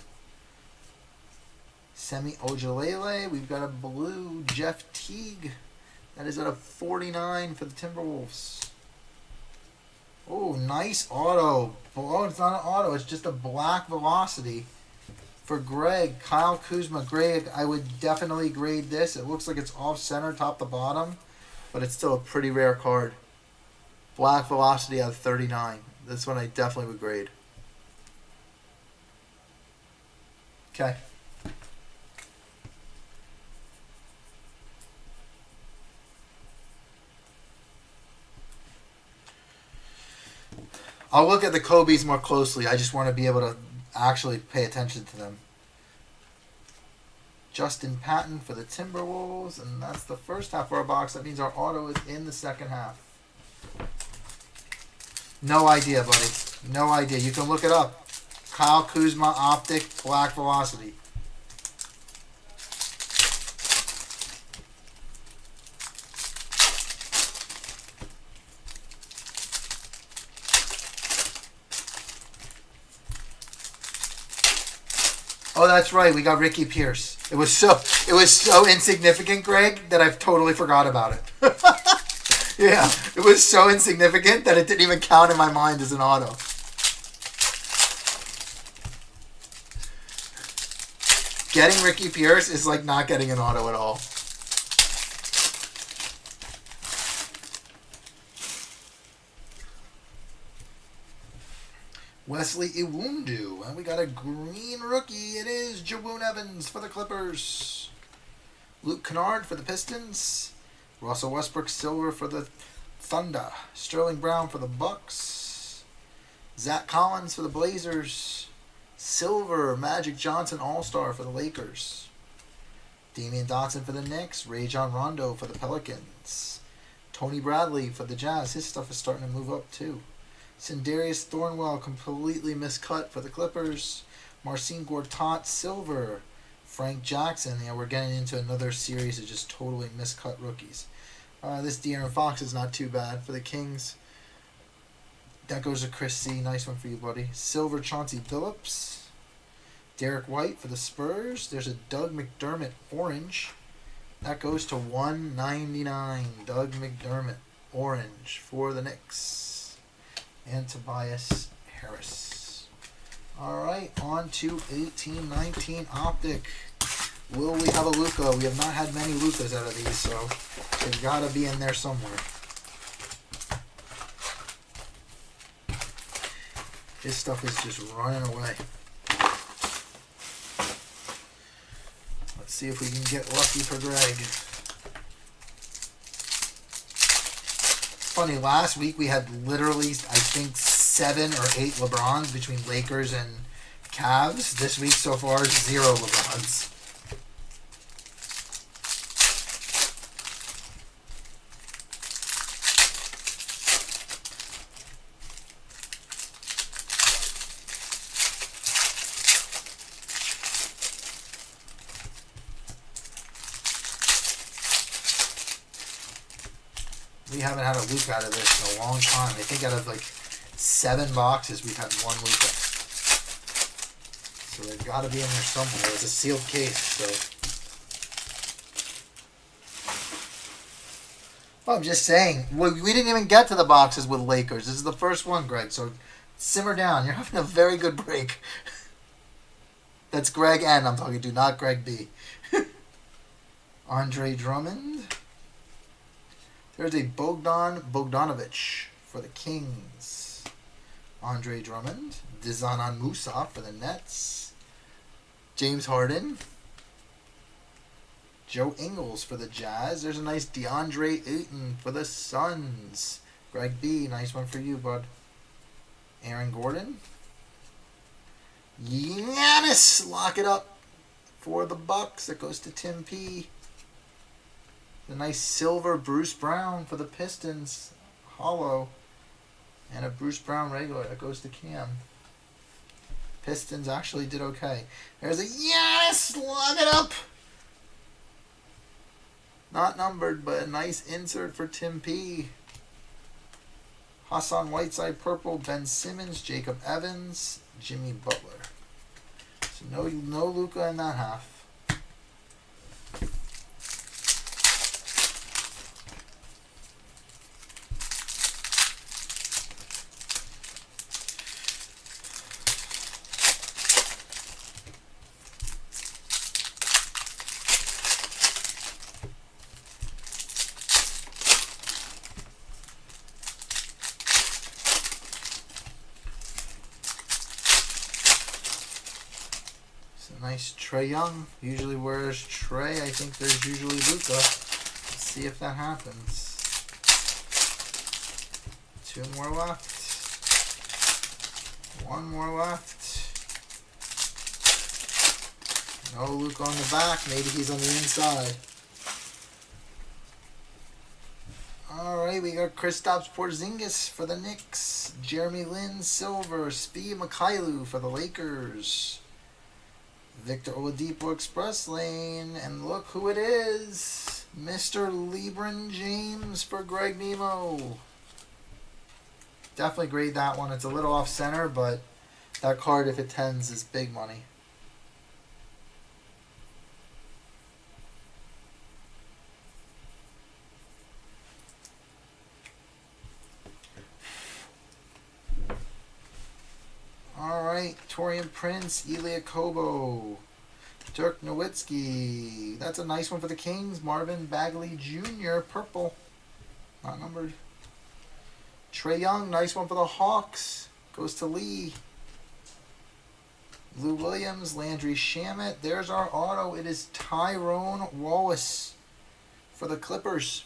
Semi Ojelele. We've got a blue Jeff Teague. That is out of 49 for the Timberwolves. Oh, nice auto. Oh, it's not an auto. It's just a black velocity for Greg. Kyle Kuzma. Greg, I would definitely grade this. It looks like it's off-center, top to bottom, but it's still a pretty rare card. Black velocity out of 39. This one I definitely would grade. Okay. I'll look at the Kobe's more closely. I just want to be able to actually pay attention to them. Justin Patton for the Timberwolves, and that's the first half of our box. That means our auto is in the second half. No idea, buddy. No idea. You can look it up. Kyle Kuzma, Optic, Black Velocity. Oh, that's right. We got Ricky Pierce. It was so insignificant, Greg, that I've totally forgot about it. Yeah, it was so insignificant that it didn't even count in my mind as an auto. Getting Ricky Pierce is like not getting an auto at all. Wesley Iwundu. And we got a green rookie. It is Jawoon Evans for the Clippers. Luke Kennard for the Pistons. Russell Westbrook silver for the Thunder. Sterling Brown for the Bucks. Zach Collins for the Blazers. Silver Magic Johnson All-Star for the Lakers. Damian Dotson for the Knicks. Rajon Rondo for the Pelicans. Tony Bradley for the Jazz. His stuff is starting to move up too. Sindarius Thornwell completely miscut for the Clippers. Marcin Gortat silver. Frank Jackson. Yeah, we're getting into another series of just totally miscut rookies. This De'Aaron Fox is not too bad for the Kings. That goes to Chris C. Nice one for you, buddy. Silver Chauncey Billups. Derek White for the Spurs. There's a Doug McDermott orange. That goes to 199. Doug McDermott orange for the Knicks. And Tobias Harris. Alright, on to 18-19 Optic. Will we have a Luka? We have not had many Lukas out of these, so they've got to be in there somewhere. This stuff is just running away. Let's see if we can get lucky for Greg. Funny, last week we had literally, I think, 7 or 8 LeBrons between Lakers and Cavs. This week so far, 0 LeBrons. We haven't had a Luka out of this in a long time. I think out of like 7 boxes, we've had 1 Luka. So they've got to be in there somewhere. It's a sealed case, so. Well, I'm just saying, we didn't even get to the boxes with Lakers. This is the first one, Greg, so simmer down. You're having a very good break. That's Greg N. I'm talking to, not Greg B. Andre Drummond. There's a Bogdan Bogdanovic for the Kings. Andre Drummond. Dizanan Musa for the Nets. James Harden. Joe Ingles for the Jazz. There's a nice DeAndre Ayton for the Suns. Greg B, nice one for you, bud. Aaron Gordon. Giannis, lock it up for the Bucks. That goes to Tim P. The nice silver Bruce Brown for the Pistons. Hollow. And a Bruce Brown regular. That goes to Cam. Pistons actually did okay. There's a Giannis, lock it up. Not numbered, but a nice insert for Tim P. Hassan Whiteside purple. Ben Simmons. Jacob Evans. Jimmy Butler. So no Luka in that half. Nice Trae Young. Usually where's Trae? I think there's usually Luka. Let's see if that happens. 2 more left. 1 more left. No Luka on the back. Maybe he's on the inside. Alright, we got Kristaps Porzingis for the Knicks. Jeremy Lin, silver. Svi Mykhailiuk for the Lakers. Victor Oladipo Express Lane, and look who it is, Mr. LeBron James for Greg Nemo. Definitely grade that one. It's a little off center, but that card, if it tens, is big money. Taurean Prince, Ilya Kobo. Dirk Nowitzki. That's a nice one for the Kings. Marvin Bagley Jr. Purple. Not numbered. Trae Young. Nice one for the Hawks. Goes to Lee. Lou Williams. Landry Shamet. There's our auto. It is Tyrone Wallace for the Clippers.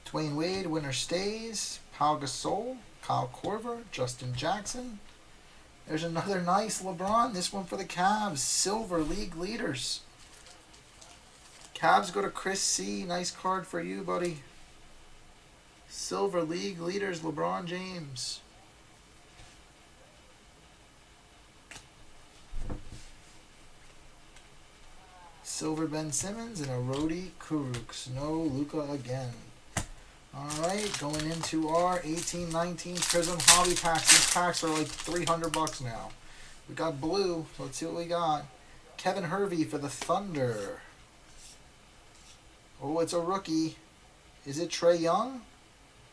Dwayne Wade. Winner stays. Pau Gasol. Kyle Korver. Justin Jackson. There's another nice LeBron. This one for the Cavs. Silver League Leaders. Cavs go to Chris C. Nice card for you, buddy. Silver League Leaders, LeBron James. Silver Ben Simmons and a Rhodey Kurucs. No Luka again. Alright, going into our 18-19 Prism Hobby Packs. These packs are like $300 now. We got blue, so let's see what we got. Kevin Hervey for the Thunder. Oh, it's a rookie. Is it Trae Young?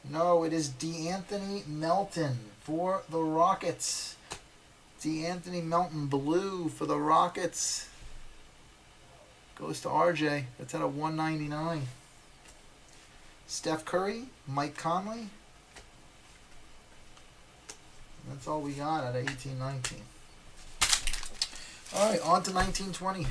No, it is DeAnthony Melton for the Rockets. DeAnthony Melton blue for the Rockets. Goes to RJ. That's at a 199. Steph Curry, Mike Conley. That's all we got out of 18-19. All right, on to 19-20.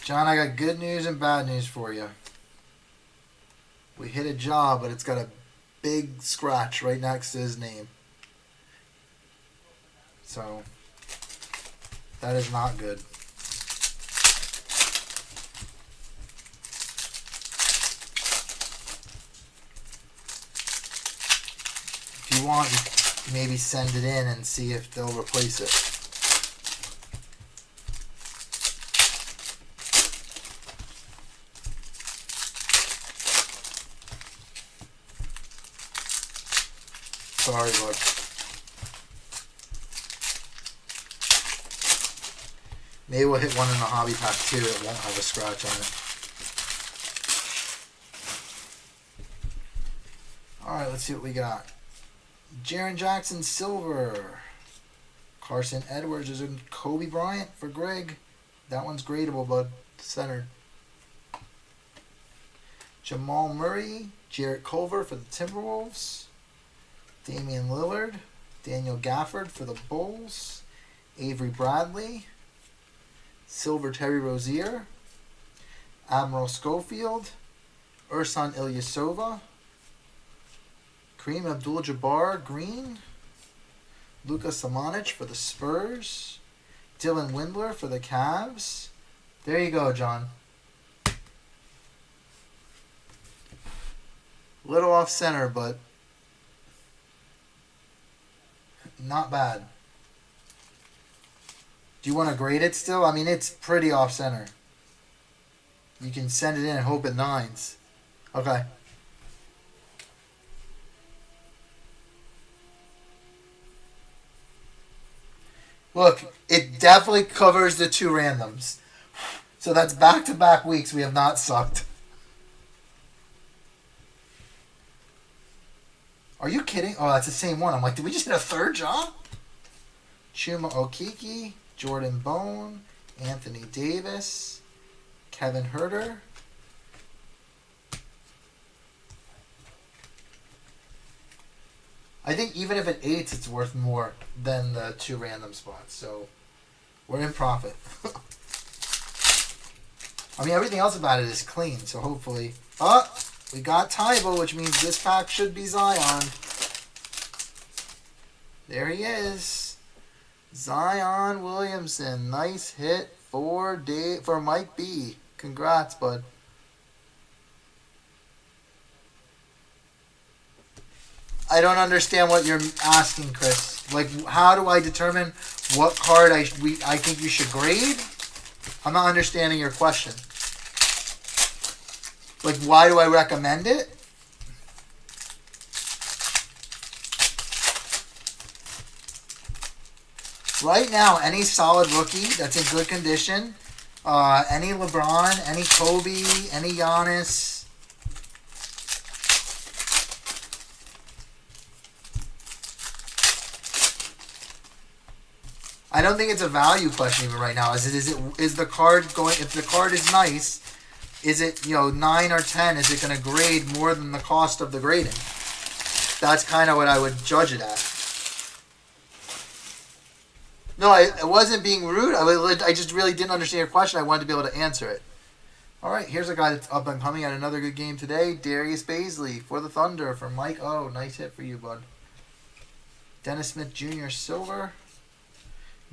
John, I got good news and bad news for you. We hit a job, but it's got a big scratch right next to his name. So, that is not good. If you want, you can maybe send it in and see if they'll replace it. Sorry, bud. Maybe we'll hit one in the hobby pack too. It won't have a scratch on it. Alright, let's see what we got. Jaren Jackson Silver. Carson Edwards is in Kobe Bryant for Greg. That one's gradable, bud. Centered. Jamal Murray. Jarrett Culver for the Timberwolves. Damian Lillard, Daniel Gafford for the Bulls, Avery Bradley, Silver Terry Rozier, Admiral Schofield, Ersan Ilyasova, Kareem Abdul-Jabbar Green, Luka Samanic for the Spurs, Dylan Windler for the Cavs. There you go, John. Little off center, but not bad. Do you want to grade it still? I mean, it's pretty off center. You can send it in and hope it nines. Okay. Look, it definitely covers the two randoms. So that's back-to-back weeks we have not sucked. Are you kidding? Oh, that's the same one. I'm like, did we just hit a third job? Chuma Okeke, Jordan Bone, Anthony Davis, Kevin Huerter. I think even if it eights, it's worth more than the two random spots. So we're in profit. I mean, everything else about it is clean. So hopefully... we got Tybo, which means this pack should be Zion. There he is. Zion Williamson. Nice hit for Mike B. Congrats, bud. I don't understand what you're asking, Chris. Like, how do I determine what card I think you should grade? I'm not understanding your question. Like, why do I recommend it? Right now, any solid rookie that's in good condition, any LeBron, any Kobe, any Giannis. I don't think it's a value question even right now. Is the card going? If the card is nice, is it 9 or 10? Is it going to grade more than the cost of the grading? That's kind of what I would judge it at. No, I wasn't being rude. I just really didn't understand your question. I wanted to be able to answer it. All right, here's a guy that's up and coming at another good game today. Darius Baisley for the Thunder from Mike. Oh, nice hit for you, bud. Dennis Smith Jr. Silver.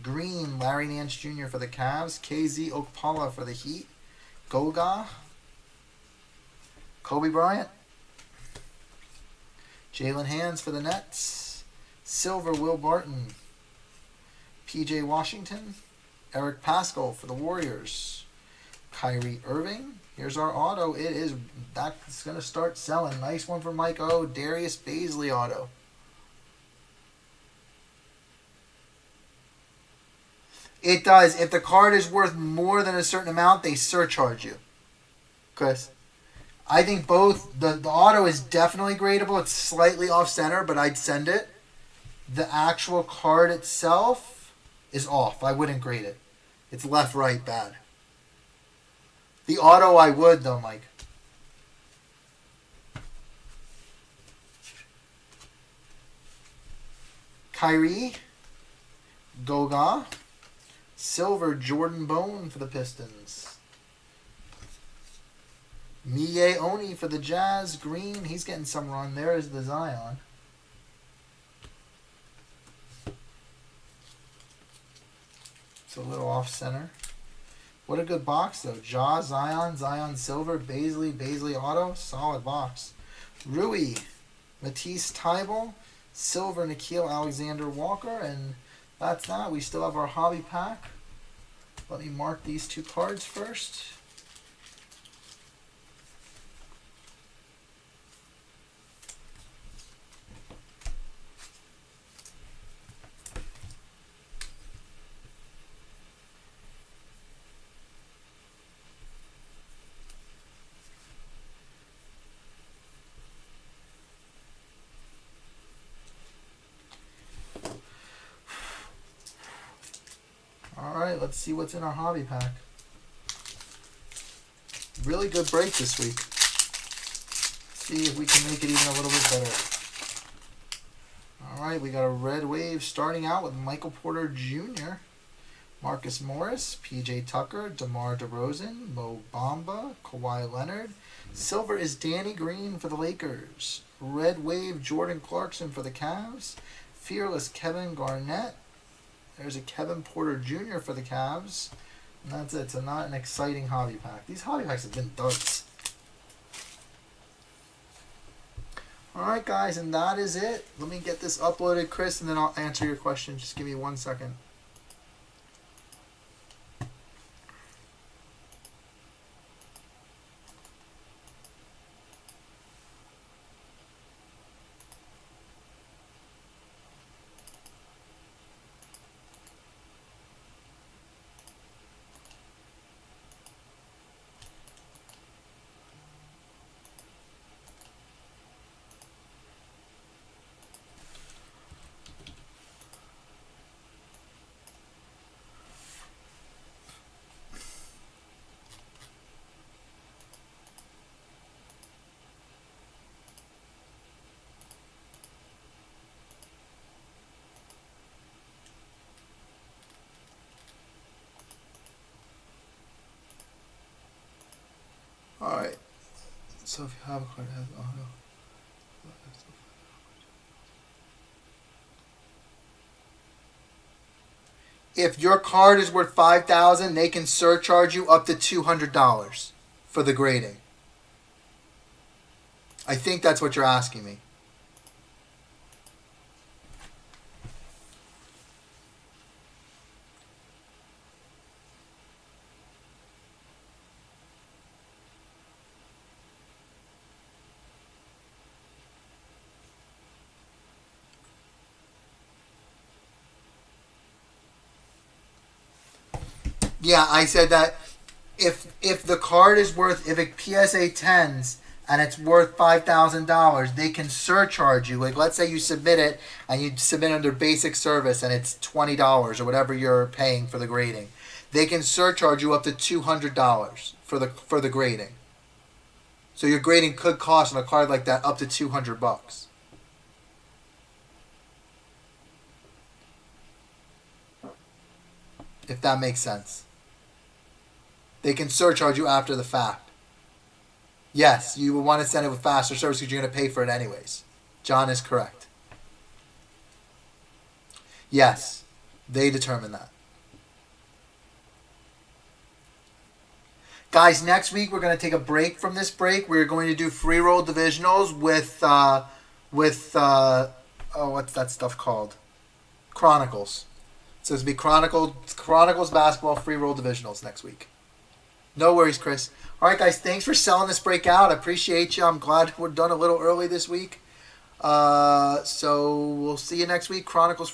Green, Larry Nance Jr. for the Cavs. KZ Okpala for the Heat. Goga. Kobe Bryant. Jalen Hands for the Nets. Silver, Will Barton. PJ Washington. Eric Paschall for the Warriors. Kyrie Irving. Here's our auto. That's going to start selling. Nice one for Mike O. Darius Baisley auto. It does. If the card is worth more than a certain amount, they surcharge you. Chris? I think both. The auto is definitely gradable. It's slightly off center, but I'd send it. The actual card itself is off. I wouldn't grade it. It's left, right, bad. The auto I would, though, Mike. Kyrie. Goga. Silver, Jordan Bone for the Pistons. Miye Oni for the Jazz. Green, he's getting some run. There is the Zion. It's a little off center. What a good box, though. Ja, Zion, Zion Silver, Baisley, Baisley Auto. Solid box. Rui, Matisse Thybulle, Silver, Nickeil Alexander Walker, and that's that. We still have our hobby pack. Let me mark these two cards first. Alright, let's see what's in our hobby pack. Really good break this week. See if we can make it even a little bit better. Alright, we got a red wave starting out with Michael Porter Jr., Marcus Morris, PJ Tucker, DeMar DeRozan, Mo Bamba, Kawhi Leonard. Silver is Danny Green for the Lakers. Red wave Jordan Clarkson for the Cavs. Fearless Kevin Garnett. There's a Kevin Porter Jr. for the Cavs. And that's it. So not an exciting hobby pack. These hobby packs have been duds. Alright, guys, and that is it. Let me get this uploaded, Chris, and then I'll answer your question. Just give me 1 second. Alright. So if you have a card that has auto. If your card is worth $5,000, they can surcharge you up to $200 for the grading. I think that's what you're asking me. Yeah, I said that if the card is worth, if a PSA 10s and it's worth $5,000, they can surcharge you. Like, let's say you submit it and you submit under basic service and it's $20 or whatever you're paying for the grading. They can surcharge you up to $200 for the grading. So your grading could cost on a card like that up to $200. If that makes sense. They can surcharge you after the fact. Yes, you will want to send it with faster service because you're going to pay for it anyways. John is correct. Yes, they determine that. Guys, next week we're going to take a break from this break. We're going to do free roll divisionals with what's that stuff called? Chronicles. So it's going to be Chronicles basketball free roll divisionals next week. No worries, Chris. All right, guys, thanks for selling this break out. I appreciate you. I'm glad we're done a little early this week. So we'll see you next week. Chronicles